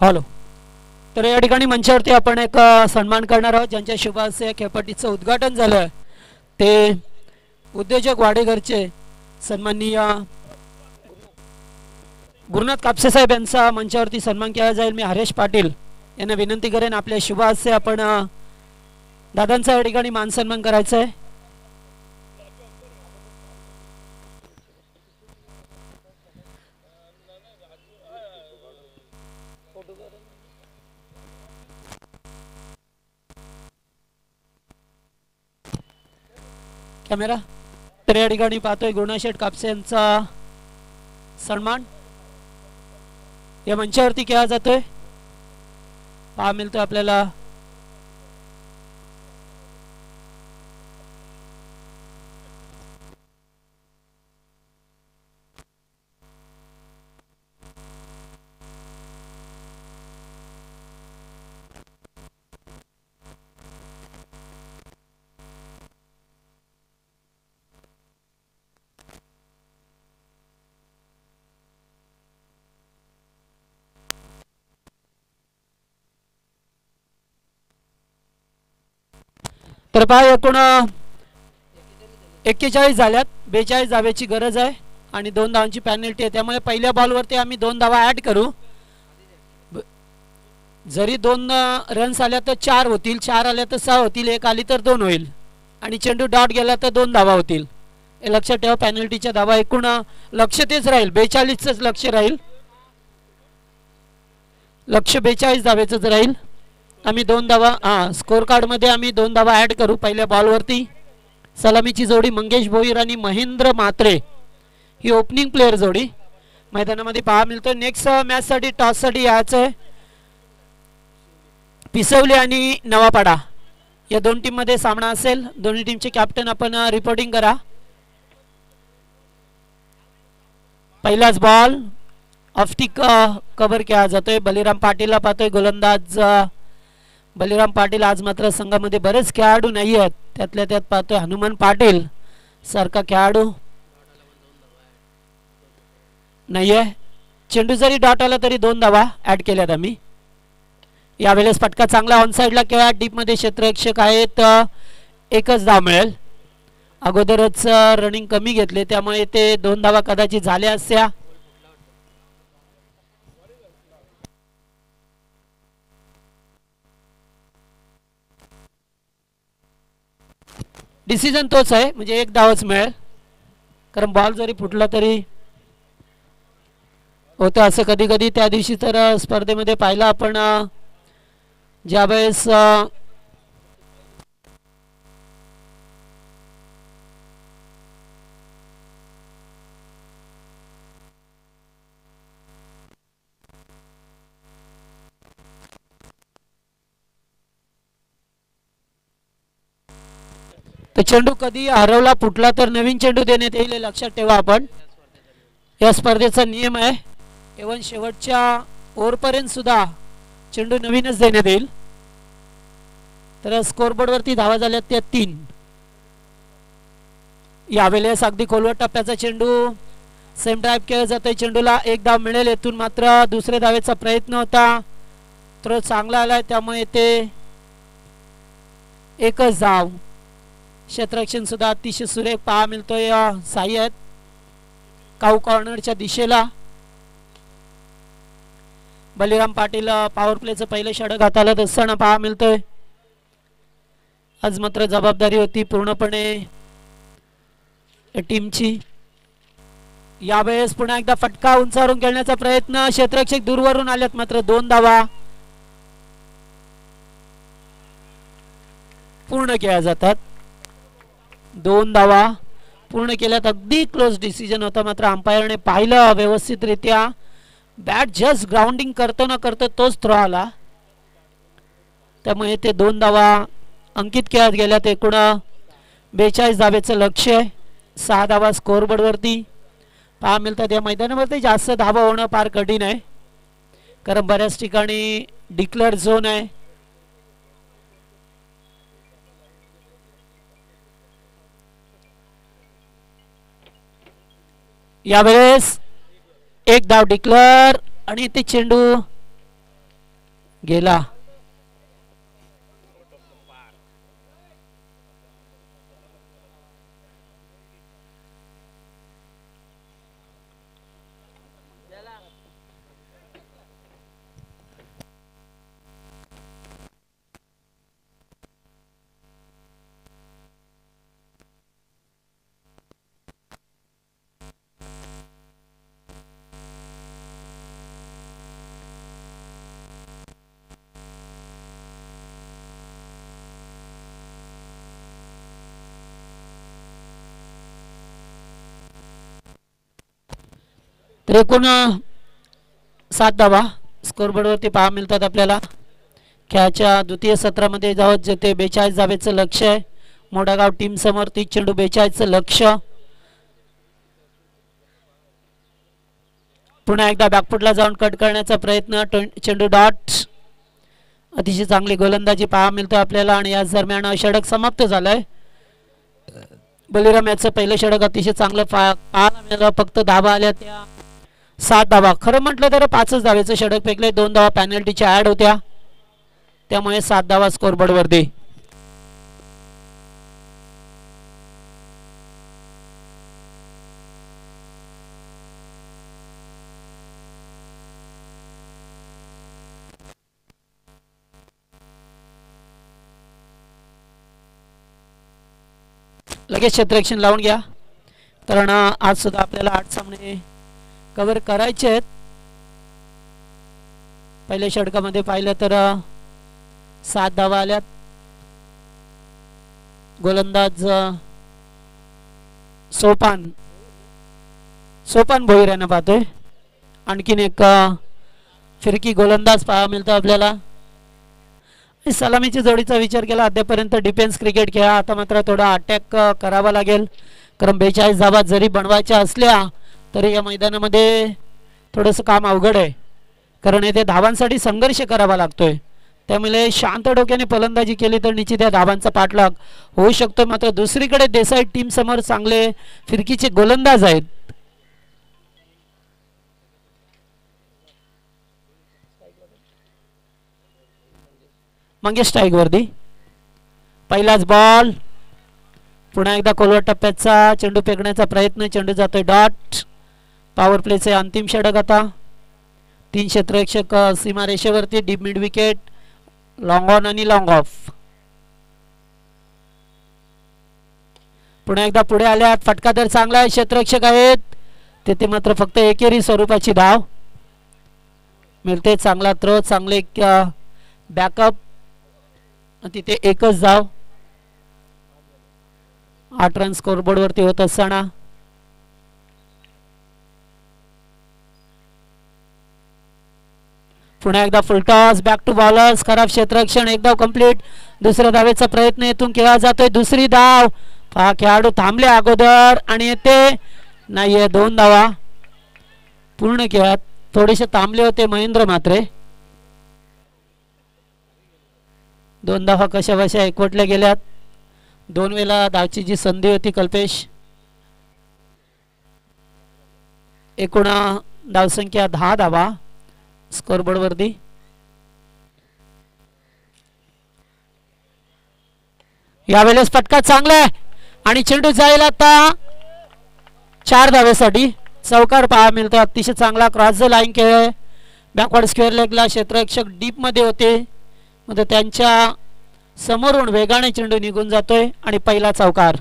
हॅलो. तर या ठिकाणी मंचावरती आपण एक सन्मान करणार आहोत ज्यांच्या शुभ हस्ते खेळपट्टीचं उद्घाटन झालं आहे. ते उद्योजक वाडेघरचे सन्माननीय गुरुनाथ कापसे साहेब यांचा मंचावरती सन्मान केला जाईल. मी हरेश पाटील यांना विनंती करेन आपल्या शुभ हस्ते आपण दादांचा या ठिकाणी मान सन्मान करायचा आहे. कॅमेरा. तर या ठिकाणी पाहतोय गुरुनाथ शेठ कापसे यांचा सन्मान या मंचावरती केला जातोय. पहा मिळतोय आपल्याला तर पहा एकूण 41 झाल्यात. 42 धाव्याची गरज आहे आणि 2 धावांची पॅनल्टी आहे. त्यामुळे पहिल्या बॉलवरती आम्ही 2 धावा ॲड करू. जरी 2 रन्स आल्या तर 4 होतील, 4 आल्या तर 6 होतील, 1 आली तर 2 होईल आणि चेंडू डॉट गेला तर 2 धावा होतील. हे लक्षात ठेवा. पॅनल्टीच्या धावा एकूण लक्ष तेच राहील, 42चंच लक्ष राहील. लक्ष 42 धावेचंच राहील. आम्ही 2 धावा स्कोर कार्डमध्ये आम्ही 2 धावा ॲड करू पहिल्या बॉलवरती. सलामीची जोडी मंगेश भोईर आणि महेंद्र मात्रे ही ओपनिंग प्लेयर जोडी मैदानामध्ये पहा मिळतो. नेक्स्ट मॅचसाठी टॉससाठी यायचं आहे पिसवली आणि नवापाडा या 2 टीममध्ये सामना असेल. दोन्ही टीमचे कॅप्टन आपण रिपोर्टिंग करा. पहिलाच बॉल ऑफस्टिक कव्हर केला जातोय. बलिराम पाटीलला पाहतोय गोलंदाज. बलिराम पाटील आज मात्र संघामध्ये बरेच खेळाडू नाही आहेत, त्यातल्या त्यात पाहतोय हनुमान पाटील सारखा खेळाडू नाही आहे. चेंडू जरी डॉट आला तरी 2 धावा ॲड केल्यात आम्ही. यावेळेस फटका चांगला ऑन साईडला केला. डीपमध्ये क्षेत्ररक्षक आहेत, 1च धाव मिळेल. अगोदरच रनिंग कमी घेतले त्यामुळे ते 2 धावा कदाचित झाल्या असत्या. डिसिजन तोच आहे, म्हणजे 1 धावच मिळेल, कारण बॉल जरी फुटला तरी होतं असं कधी कधी. त्या दिवशी तर स्पर्धेमध्ये पाहिलं आपण ज्यावेळेस तर चेंडू कधी हरवला फुटला तर नवीन चेंडू देण्यात येईल हे लक्षात ठेवा आपण. या स्पर्धेचा नियम आहे. इव्हन शेवटच्या ओव्हरपर्यंत सुद्धा चेंडू नवीनच देण्यात येईल. तर स्कोरबोर्डवरती धावा झाल्या त्या 3. यावेळेस अगदी खोलवर टप्प्याचा चेंडू सेम ड्राईव्ह केला जातोय. चेंडूला एक धाव मिळेल. येथून मात्र दुसऱ्या धावेचा प्रयत्न होता. थ्रो चांगला आलाय त्यामुळे ते एकच धाव. क्षेत्ररक्षण सुद्धा अतिशय सुरेख पहा मिळतोय साई आहेत काऊ कॉर्नरच्या दिशेला. बलिराम पाटील पॉवर प्लेचं पहिलं षटक हाताळत असताना पहा मिळतोय. आज मात्र जबाबदारी होती पूर्णपणे टीमची. यावेळेस पुन्हा एकदा फटका उंचावरून खेळण्याचा प्रयत्न. क्षेत्ररक्षक दूरवरून आलेत मात्र 2 धावा पूर्ण केल्या जातात. 2 धावा पूर्ण केल्यात. अगदी क्लोज डिसिजन होता मात्र अंपायरने पाहिलं व्यवस्थितरित्या. बॅट जस्ट ग्राउंडिंग करतो ना करतो तोच थ्रो आला. त्यामुळे ते 2 धावा अंकित केल्यात गेल्यात. एकूण 42 धावेचं लक्ष्य आहे. 6 धावा स्कोरबोर्डवरती पहा मिळतात. या मैदानावरती जास्त धावा होणं फार कठीण आहे कारण बऱ्याच ठिकाणी डिक्लेअर झोन आहे. यावेळेस एक धाव डिक्लेअर आणि ते चेंडू गेला. तर एकूण 7 धावा स्कोरबोर्डवरती पहा मिळतात आपल्याला. खेळाच्या द्वितीय सत्रामध्ये जावत जेथे 42 धावेचं लक्ष्य आहे. मोडागाव टीम समोर 30 चेंडू 42चं लक्ष्य. पुन्हा एकदा बॅकफुटला जाऊन कट करण्याचा प्रयत्न. चेंडू डॉट. अतिशय चांगली गोलंदाजी पहा मिळतो आपल्याला आणि याच दरम्यान षटक समाप्त झालंय. बलिराम याचं पहिलं षटक अतिशय चांगलं पाहायला मिळालं. फक्त धावा आल्या त्या 7 धावा. खरं म्हटलं तर 5च धावेचं षटक फेकले. 2 धावा पॅनल्टीच्या ऍड होत्या त्यामुळे 7 धावा स्कोरबोर्डवरती. लगेच क्षेत्ररक्षण लावून घ्या कारण आज सुद्धा आपल्याला 8 सामने कव्हर करायचे आहेत. पहिल्या षटकामध्ये पाहिलं तर 7 धावा आल्यात. गोलंदाज सोपान भोईर यांना पाहतोय. आणखीन एक फिरकी गोलंदाज पाहायला मिळतो आपल्याला. सलामीच्या जोडीचा विचार केला अद्यापर्यंत डिफेन्स क्रिकेट खेळा. आता मात्र थोडा अटॅक करावा लागेल कारण 42 धावा जरी बनवायच्या असल्या तरी या मैदानामध्ये थोडंसं काम अवघड आहे कारण येथे धावांसाठी संघर्ष करावा लागतोय. त्यामुळे शांत डोक्याने फलंदाजी केली तर निश्चित या धावांचा पाठलाग होऊ शकतो. मात्र दुसरीकडे देसाई टीम समोर चांगले फिरकीचे गोलंदाज आहेत. मंगेश स्ट्राईक वरती. पहिलाच बॉल. पुन्हा एकदा खोलवर टप्प्याचा चेंडू फेकण्याचा प्रयत्न. चेंडू जातोय डॉट. पॉवर प्लेचे अंतिम षटक आता. 3 क्षेत्ररक्षक सीमारेषेवरती. Deep mid wicket. Long on आणि लॉंग ऑफ. पुन्हा एकदा पुढे आल्यात. फटका तर चांगला आहे. क्षेत्ररक्षक आहेत तेथे मात्र फक्त एकेरी स्वरूपाची धाव मिळते. चांगला थ्रो. चांगले बॅकअप. तिथे एकच धाव. 8 रन स्कोरबोर्ड वरती होत असताना पुन्हा एकदा फुलटॉस बॅक टू बॉलर्स. खराब क्षेत्ररक्षण. एक धाव कंप्लीट. दुसऱ्या धावेचा प्रयत्न येथून केला जातोय. दुसरी धाव. पहा खेळाडू थांबले अगोदर आणि येते नाहीये. 2 धावा पूर्ण खेळात. थोडेसे थांबले होते महेंद्र मात्रे. 2 धावा कशा बशा एकवटल्या गेल्यात. 2 वेळेला धावची जी संधी होती कल्पेश. एकूण धावसंख्या 10 धावा स्कोरबोर्ड वरती. यावेळेस फटका चांगला आहे आणि चेंडू जाईल आता 4 धावेसाठी. चौकार पहा मिळतो. अतिशय चांगला क्रॉस द लाईन खेळ. बॅकवर्ड स्क्वेअर लेगला क्षेत्ररक्षक डीप मध्ये होते. मध्ये त्यांच्या समोरून वेगाने चेंडू निघून जातोय आणि पहिला चौकार.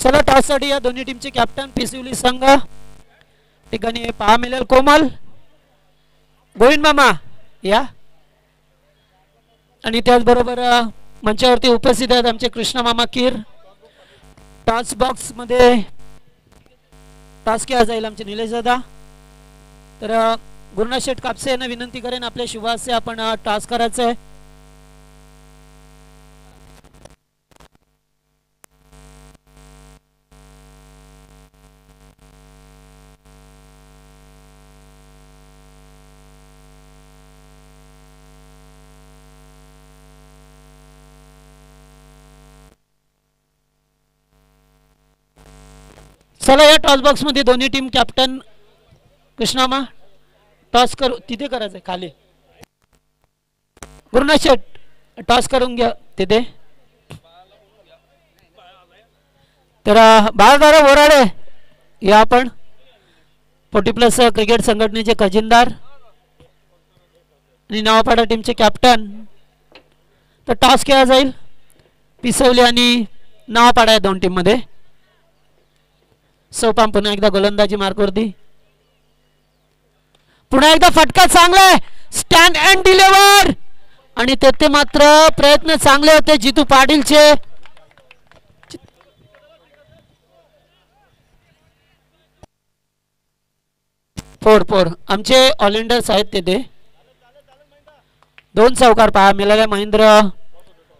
चला टॉससाठी या दोन्ही टीमचे कॅप्टन पिसिवली संघ ठिकाणी पहा मिळेल. कोमल गोविंद मामा या आणि त्याचबरोबर मंचावरती उपस्थित आहेत आमचे कृष्णा मामा कीर. टॉस बॉक्स मध्ये टॉस केला जाईल आमचे निलेश दादा. तर गुरुनाथ शेठ कापसे यांना विनंती करेन आपल्या शुभाचे आपण टॉस करायचं आहे. चला या टॉस बॉक्स मध्ये दोन्ही टीम कॅप्टन कृष्णामा टॉस करू. तिथे करायचं खाली. गुरुनाथ शेठ टॉस करून घ्या तिथे. तर बाळादारा बोराडे या आपण 40+ क्रिकेट संघटनेचे खजिनदार आणि नवापाडा टीमचे कॅप्टन. तर टॉस केला जाईल पिसवली आणि नवापाडा या 2 टीम मध्ये. सोपाम पुन्हा एकदा गोलंदाजी मार्कवरती. पुन्हा एकदा फटका चांगला आहे. स्टँड अँड डिलिव्हर आणि तेथे मात्र प्रयत्न चांगले होते जितू पाटीलचे. 4 आमचे ऑलराउंडर्स आहेत तेथे. 2 चौकार पहा मिळाल्या महेंद्र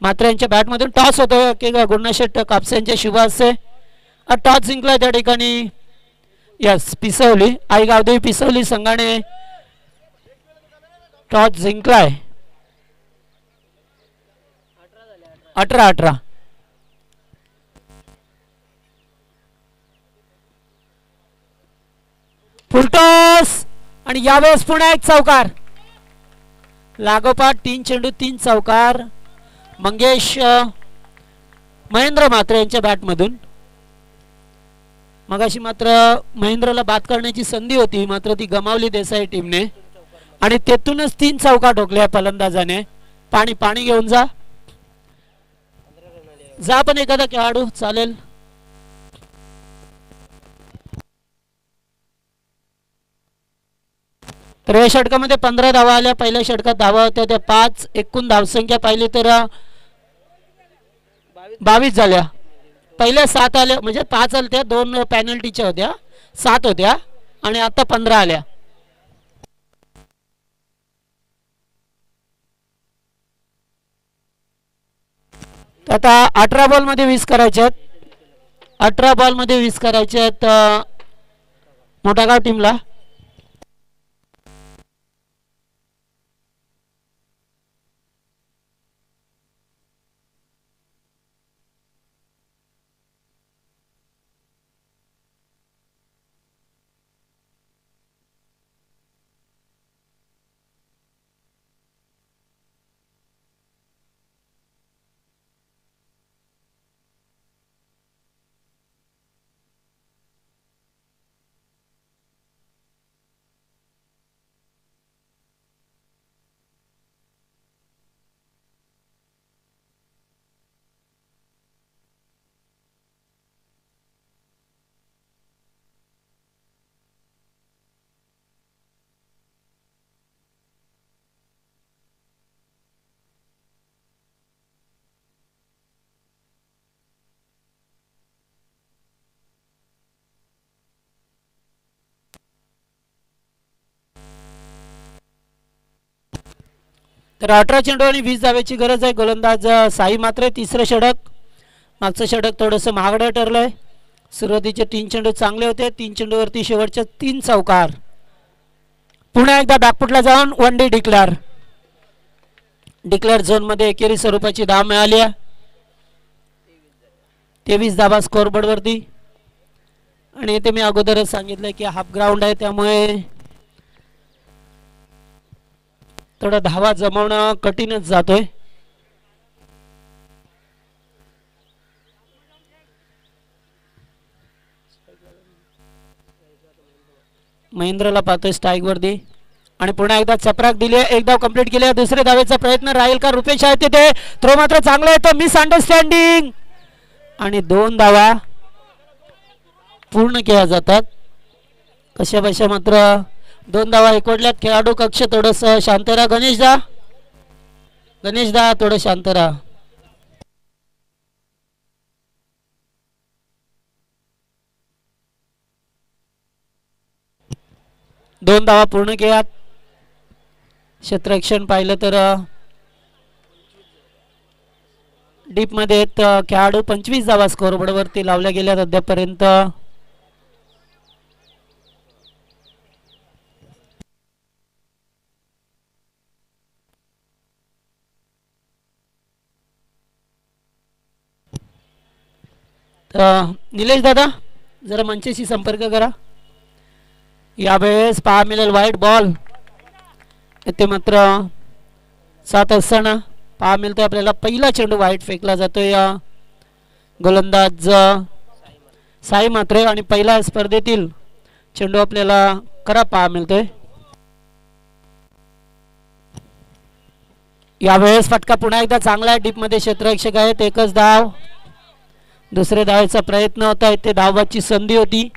मात्र यांच्या बॅटमधून. टॉस होतो की गुरुनाथ शेठ कापसे यांच्या शुभासे. टॉस जिंकला त्या ठिकाणी. यस पिसवली आई गावदेवी पिसवली संघाने टॉस जिंकलाय. 18-18. फुलटॉस आणि यावेळेस पुन्हा एक चौकार. लागोपाठ 3 चेंडू 3 चौकार. मंगेश महेंद्र मात्रे यांच्या बॅटमधून. मगाशी मात्र महेंद्रला बाद करण्याची संधी होती मात्र ती गमावली देसाई टीमने आणि तेथूनच 3 चौका ठोकल्या फलंदाजाने. पाणी पाणी घेऊन जा जा पण एखादा खेळाडू चालेल. तर या षटकामध्ये 15 धावा आल्या. पहिल्या षटकात धावा होत्या त्या 5. एकूण धावसंख्या पाहिली तर 22 झाल्या. पहिल्या 7 आल्या म्हणजे 5 आल्या 2 पॅनल्टीच्या होत्या 7 होत्या आणि आता 15 आल्या. आता 18 बॉल मध्ये 20 करायचे आहेत. 18 बॉल मध्ये 20 करायचे आहेत मोठागाव टीमला. तर 18 चेंडू आणि 20 धावेची गरज आहे. गोलंदाज साई मात्र तिसरं षटक. मागचं षटक थोडंसं महागडं ठरलंय. सुरुवातीचे 3 चेंडू चांगले होते. 3 चेंडूवरती शेवटचे 3 चौकार. पुन्हा एकदा बॅकफुटला जाऊन वन डे डिक्लेअर झोनमध्ये एकेरी स्वरूपाची धाव मिळाली आहे. 23 धावा स्कोअरबोर्डवरती. आणि इथे मी अगोदरच सांगितलं की हाफ ग्राउंड आहे, त्यामुळे थोडं धावा जमवणं कठीणच जातोय. महेंद्रला पाहतोय स्ट्राईक वरती आणि पुन्हा एकदा चपराक दिली. एक धाव कंप्लीट केली. दुसऱ्या धावेचा प्रयत्न राहील का? रुपेश आहे तिथे. थ्रो मात्र चांगला येतो. मिस अंडरस्टँडिंग आणि 2 धावा पूर्ण केल्या जातात. कशा बशा मात्र 2 धावा एकवटल्यात. खेळाडू कक्ष थोडस शांत राहा. गणेश दा थोडं शांत राहा. दोन धावा पूर्ण केल्यात. क्षेत्ररक्षण पाहिलं तर डीप मध्ये खेळाडू 25 धावा स्कोअरबोर्डवरती लावल्या गेल्यात अद्यापर्यंत. निलेश दादा जरा मंचाशी संपर्क करा. यावेळेस पहा मिळेल वाईट बॉल. इथे मात्र 7 असताना पहा मिळतोय आपल्याला. पहिला चेंडू वाईट फेकला जातोय. गोलंदाज साई मात्रे आणि पहिला स्पर्धेतील चेंडू आपल्याला खरा पहा मिळतोय. यावेळेस फटका पुन्हा एकदा चांगला आहे. डीप मध्ये क्षेत्ररक्षक आहेत. एकच धाव. दुसऱ्या धावेचा प्रयत्न होता. इथे धावाची संधी होती.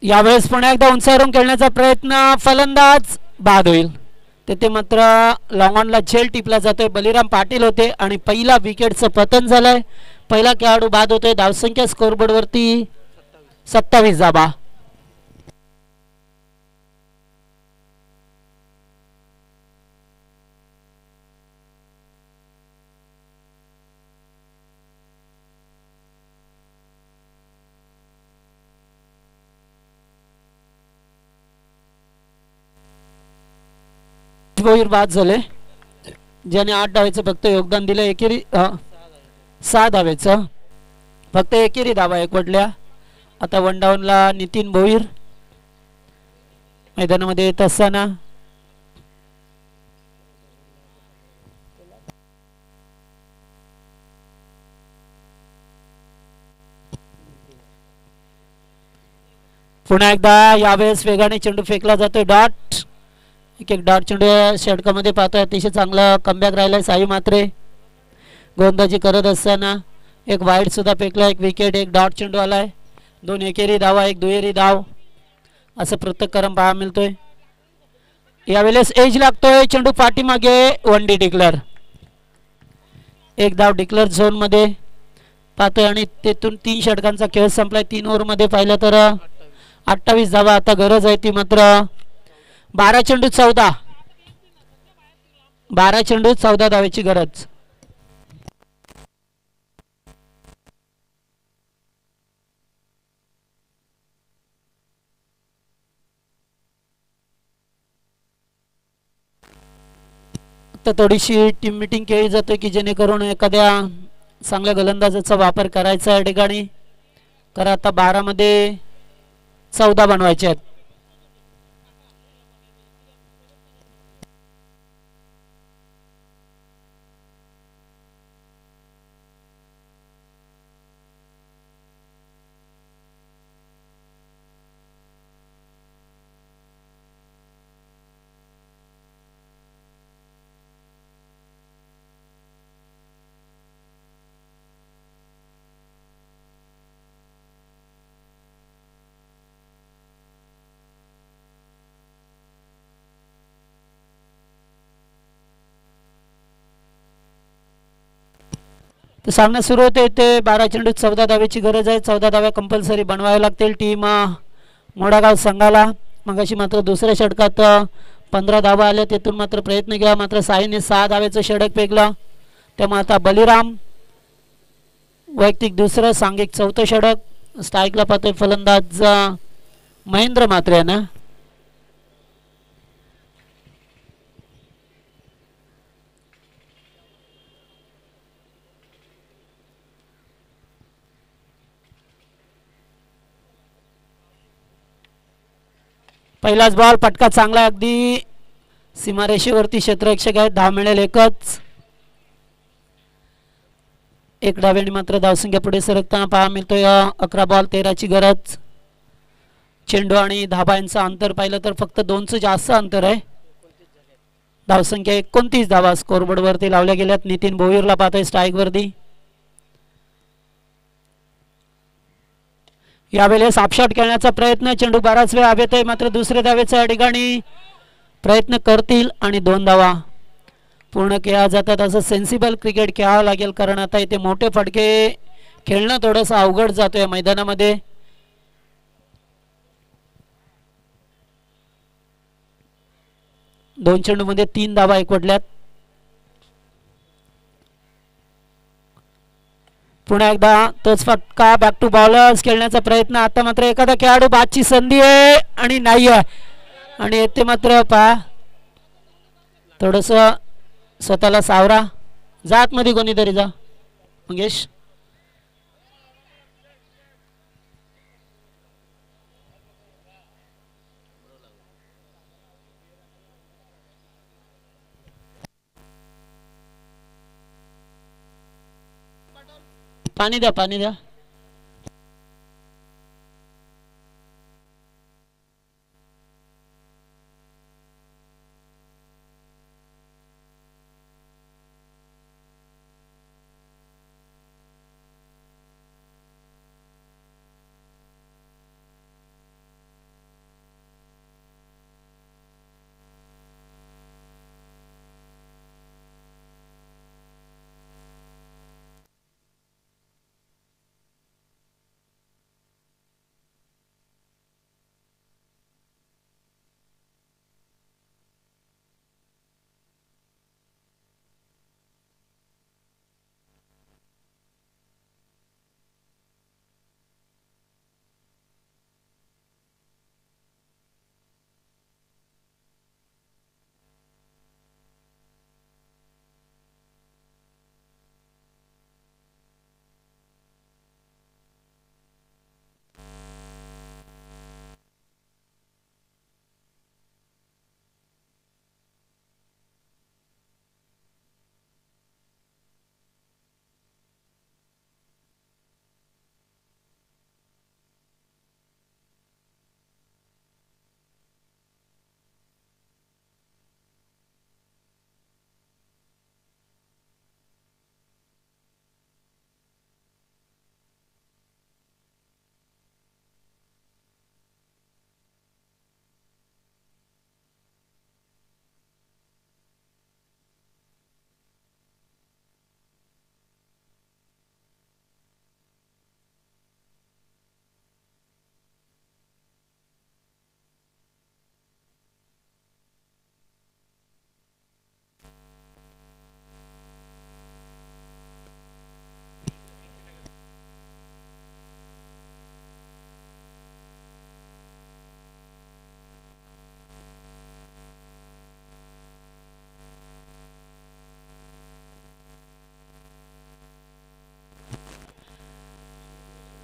यावेळेस पुन्हा एकदा उंचावरून खेळण्याचा प्रयत्न. फलंदाज बाद होईल. तेथे मात्र लॉंग ऑनला झेल टिपला जातोय. बलिराम पाटील होते आणि पहिला विकेटचं पतन झालंय. पहिला खेळाडू बाद होतोय. धावसंख्या स्कोअरबोर्डवरती 27 धावा. भोईर बाद झाले, ज्याने 8 धावेचं फक्त योगदान दिलं. एकेरी 6 धावेचं फक्त एकेरी धावा एकवटल्या. आता 1 डाऊनला नितीन भोईर मैदानामध्ये येत असताना पुन्हा एकदा यावेळेस वेगाने चेंडू फेकला जातोय. डॉट. एक डॉट चेंडू षटकामध्ये पाहतोय. अतिशय चांगला कमबॅक राहिलाय साई मात्रे. गोलंदाजी करत असताना एक वाईड सुद्धा फेकला. एक विकेट. एक डॉट चेंडू आलाय. 2 एकेरी धावा, 1 दुहेरी धाव असं प्रत्येक क्रम पाहायला मिळतोय. यावेळेस एज लागतोय. चेंडू पाठीमागे. 1 डे डिक्लेअर. 1 धाव डिक्लेअर झोन मध्ये पाहतोय आणि तेथून 3 षटकांचा खेळ संपलाय. 3 ओव्हर मध्ये पाहिलं तर 28 धावा आता गरज आहे ती मात्र 12 चेंडू 14 धावेची गरज. तर थोडीशी टीम मीटिंग केली जाते की जेणेकरून एखाद्या चांगल्या गोलंदाजाचा वापर करायचा या ठिकाणी. कारण आता 12 मध्ये 14 बनवायचे आहेत. सामना सुरू होते ते 12 चेंडूत 14 धावेची गरज आहे. 14 धाव्या कंपल्सरी बनवाव्या लागतील टीम मोडागाव संघाला. मगाशी मात्र दुसऱ्या षटकात 15 धावा आल्या, तेथून मात्र प्रयत्न केला, मात्र साईने 6 धावेचं षटक फेकलं. त्यामुळे आता बलिराम वैयक्तिक दुसरं, सांघिक चौथं षटक. स्ट्राईकला पाहतोय फलंदाज महेंद्र मात्रे यांना. पहिलाच बॉल, फटका चांगला अगदी सीमारेषेवरती क्षेत्ररक्षक आहेत. धाव मिळेल एकच. एक डाव्याने मात्र धावसंख्या पुढे सरकताना पाहा मिळतोय. 11 बॉल 13ची गरज. चेंडू आणि धाबा यांचं अंतर पाहिलं तर फक्त 2चं जास्त अंतर आहे. धावसंख्या 29 धावा स्कोरबोर्ड वरती लावल्या गेल्यात. नितीन भोईरला पाहतोय स्ट्राईक वरती. यावेळेस आपशॉट खेळण्याचा प्रयत्न. चेंडू बराच वेळ हवेत आहे, मात्र दुसऱ्या धावेचा या ठिकाणी प्रयत्न करतील आणि 2 धावा पूर्ण केल्या जातात. असं सेन्सिबल क्रिकेट खेळावं लागेल, कारण आता इथे मोठे फटके खेळणं थोडंसं अवघड जातो या मैदानामध्ये. दोन चेंडूमध्ये 3 धावा एकवटल्यात. पुन्हा एकदा तोच फटका. बॅक टू बॉलर्स खेळण्याचा प्रयत्न. आता मात्र एखादा खेळाडू बादची संधी आहे आणि नाही आहे, आणि येथे मात्र पहा थोडस स्वतःला सावरा. जात मध्ये कोणीतरी जा मंगेश. पाणी द्या, पाणी द्या.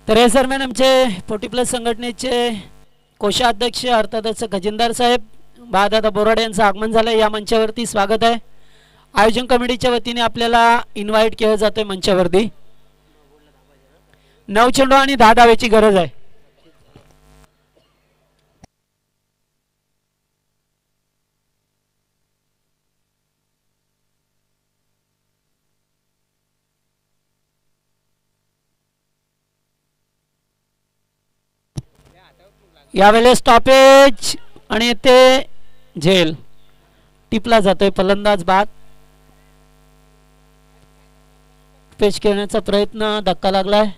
तर हे दरम्यान आमचे 40+ संघटनेचे कोषाध्यक्ष अर्थातच खजिनदार साहेब बाळदादा बोराडे यांचं आगमन झालं. या मंचावरती स्वागत आहे. आयोजन कमिटीच्या वतीने आपल्याला इन्व्हाइट केलं जातंय मंचावरती. 9 चेंडू आणि 10 धावेची गरज आहे. यावेळेस स्टॉपेज आणि ते झेल टिपला जातोय. फलंदाज बाद. पेच खेळण्याचा प्रयत्न, धक्का लागलाय.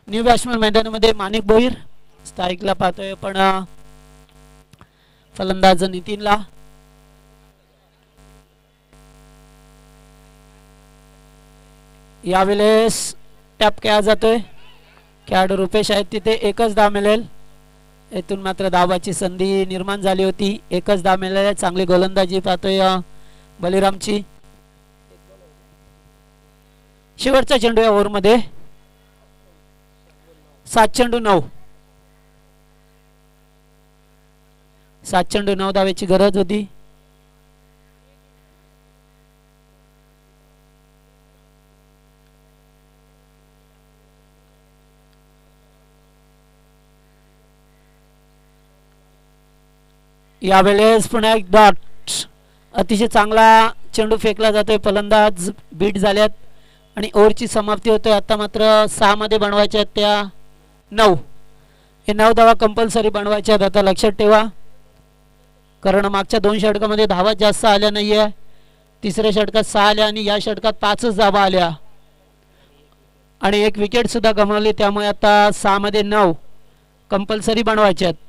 न्यू बॅट्समन मैदानामध्ये माणिक भोईर. स्ट्राईकला पाहतोय पण फलंदाज नितीनला. यावेळेस टॅप केला जातोय. खेळाडू रुपेश आहेत तिथे. एकच धाव मिळेल. येथून मात्र धावाची संधी निर्माण झाली होती. एकच धाव मिळेल. चांगली गोलंदाजी पाहतोय बलिरामची. शेवटचा चेंडू या ओव्हरमध्ये. 7 चेंडू 9. 7 चेंडू 9 धावेची गरज होती. यावेळेस पुन्हा एक डॉट. अतिशय चांगला चेंडू फेकला जातोय. फलंदाज बीट झाल्यात आणि ओव्हरची समाप्ती होते. आता मात्र 6 मध्ये बनवायच्या आहेत त्या 9. हे 9 धावा कंपल्सरी बनवायच्या आहेत. आता लक्षात ठेवा, कारण मागच्या 2 षटकामध्ये धावा जास्त आल्या नाहीये. तिसऱ्या षटकात 6 आल्या आणि या षटकात 5च धावा आल्या आणि एक विकेट सुद्धा गमावली. त्यामुळे आता 6 मध्ये 9 कंपल्सरी बनवायच्या आहेत.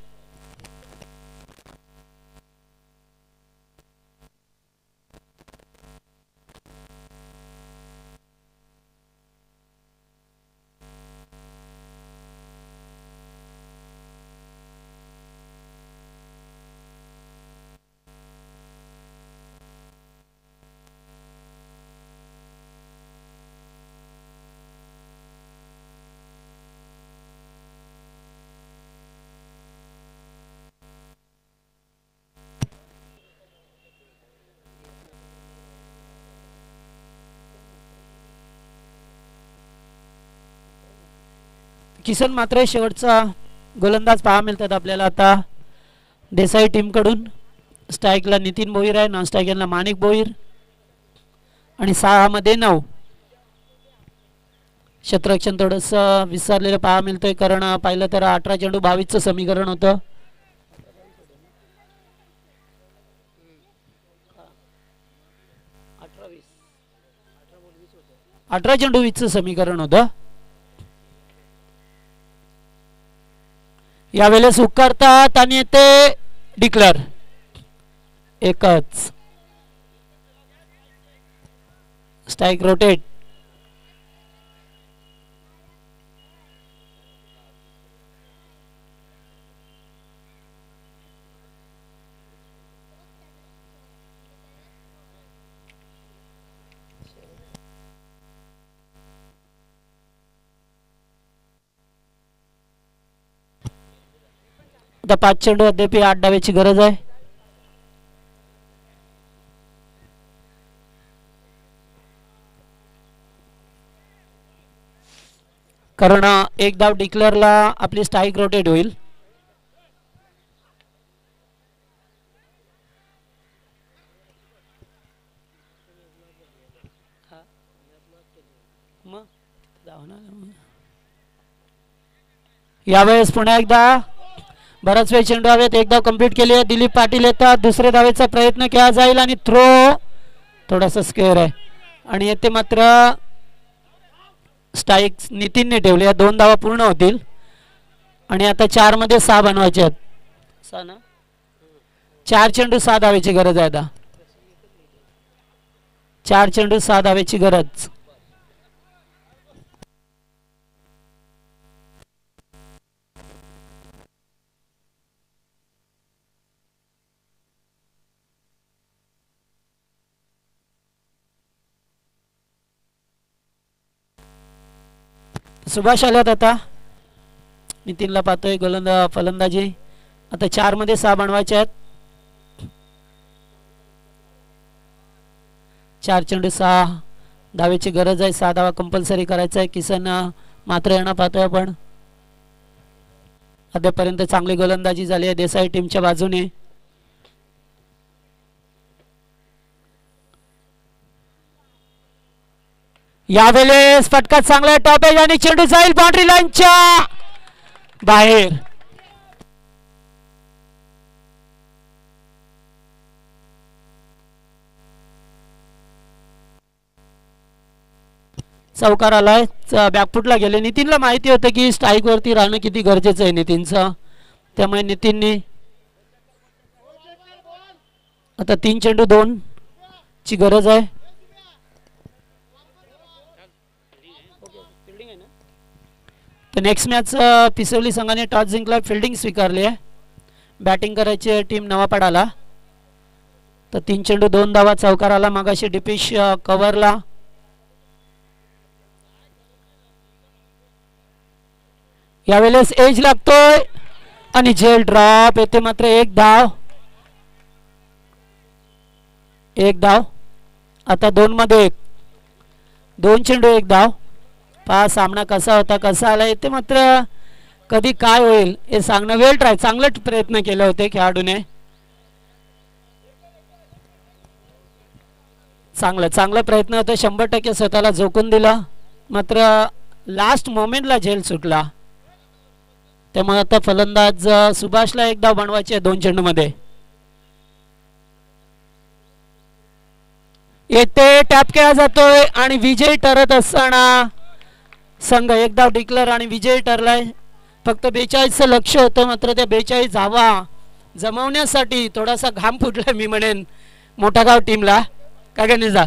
किसन मात्र शेवटचा गोलंदाज पाहा मिळतात आपल्याला आता देसाई टीम कडून. स्ट्राईकला नितीन भोईर आहे. नॉन स्ट्राईकला माणिक भोईर आणि 6 मध्ये 9. क्षेत्ररक्षण थोडस विसरलेलं पाहा मिळतंय, कारण पाहिलं तर 18 चेंडू 22चं समीकरण होतं. 18 चेंडू 20चं समीकरण होतं. यावेळेस उकारतात आणि ते डिक्लेअर. एकच स्ट्राईक रोटेट. आता 5 चेंडू अद्याप 8 डावेची गरज आहे. कारण एक धाव डिक्लेअरला आपली स्ट्राईक रोटेट होईल. यावेळेस पुन्हा एकदा बराच वेळ चेंडू हवेत. एक धाव कंप्लीट केली आहे. दिलीप पाटील येतात. दुसऱ्या धावेचा प्रयत्न केला जाईल आणि थ्रो थोडासा स्क्वेअर आहे आणि येथे मात्र स्ट्राईक नितीनने ठेवले. 2 धावा पूर्ण होतील आणि आता 4 मध्ये 6 बनवायचे आहेत. 6 ना, 4 चेंडू 6 धावेची गरज आहे. आता 4 चेंडू 6 धावेची गरज. सुभाष आल्यात आता. नितीनला पाहतोय फलंदाजी. आता 4 मध्ये 6 बनवायचे आहेत. 4 चेंडू 6 धावेची गरज आहे. 6 धावा कंपल्सरी करायचा आहे. किसन मात्र यांना पाहतोय आपण. अद्यापर्यंत चांगली गोलंदाजी झाली आहे देसाई टीमच्या बाजूने. यावेळेस फटका चांगला टॉप एज आणि चेंडू जाईल बाउंड्री लाईनच्या बाहेर. चौकार आलाय. बॅकफुटला गेले. नितीनला माहिती होतं की स्ट्राईक वरती राहणं किती गरजेचं आहे नितीनचं. त्यामुळे नितीनने आता 3 चेंडू 2 ची गरज आहे. तर नेक्स्ट मॅच पिसवली संघाने टॉस जिंकला. फिल्डिंग स्वीकारली आहे. बॅटिंग करायची टीम नवापाडाला. तर 3 चेंडू 2 धावा. चौकार आला मगाशी डिपिश कव्हरला. यावेळेस एज लागतोय आणि झेल ड्रॉप येते. मात्र 1 धाव. 1 धाव. आता 2 मध्ये 1. 2 चेंडू 1 धाव. पहा सामना कसा होता कसा आला. येते मात्र कधी काय होईल हे सांगणं. वेल ट्राय. चांगले प्रयत्न केले होते खेळाडूने. चांगला प्रयत्न होता. 100% स्वतःला झोकून दिला. मात्र लास्ट मोमेंटला झेल सुटला. त्यामुळे आता फलंदाज सुभाषला 1 धाव बनवायचे 2 चेंडू मध्ये. येथे टॅप केला जातोय आणि विजयी ठरत असताना संघ 1 धाव डिक्लेअर आणि विजयी ठरलाय. फक्त 42चं लक्ष होतं. मात्र त्या 42 धावा जमवण्यासाठी थोडासा घाम फुटला मी म्हणेन मोठागाव टीमला. काय गणेशदा.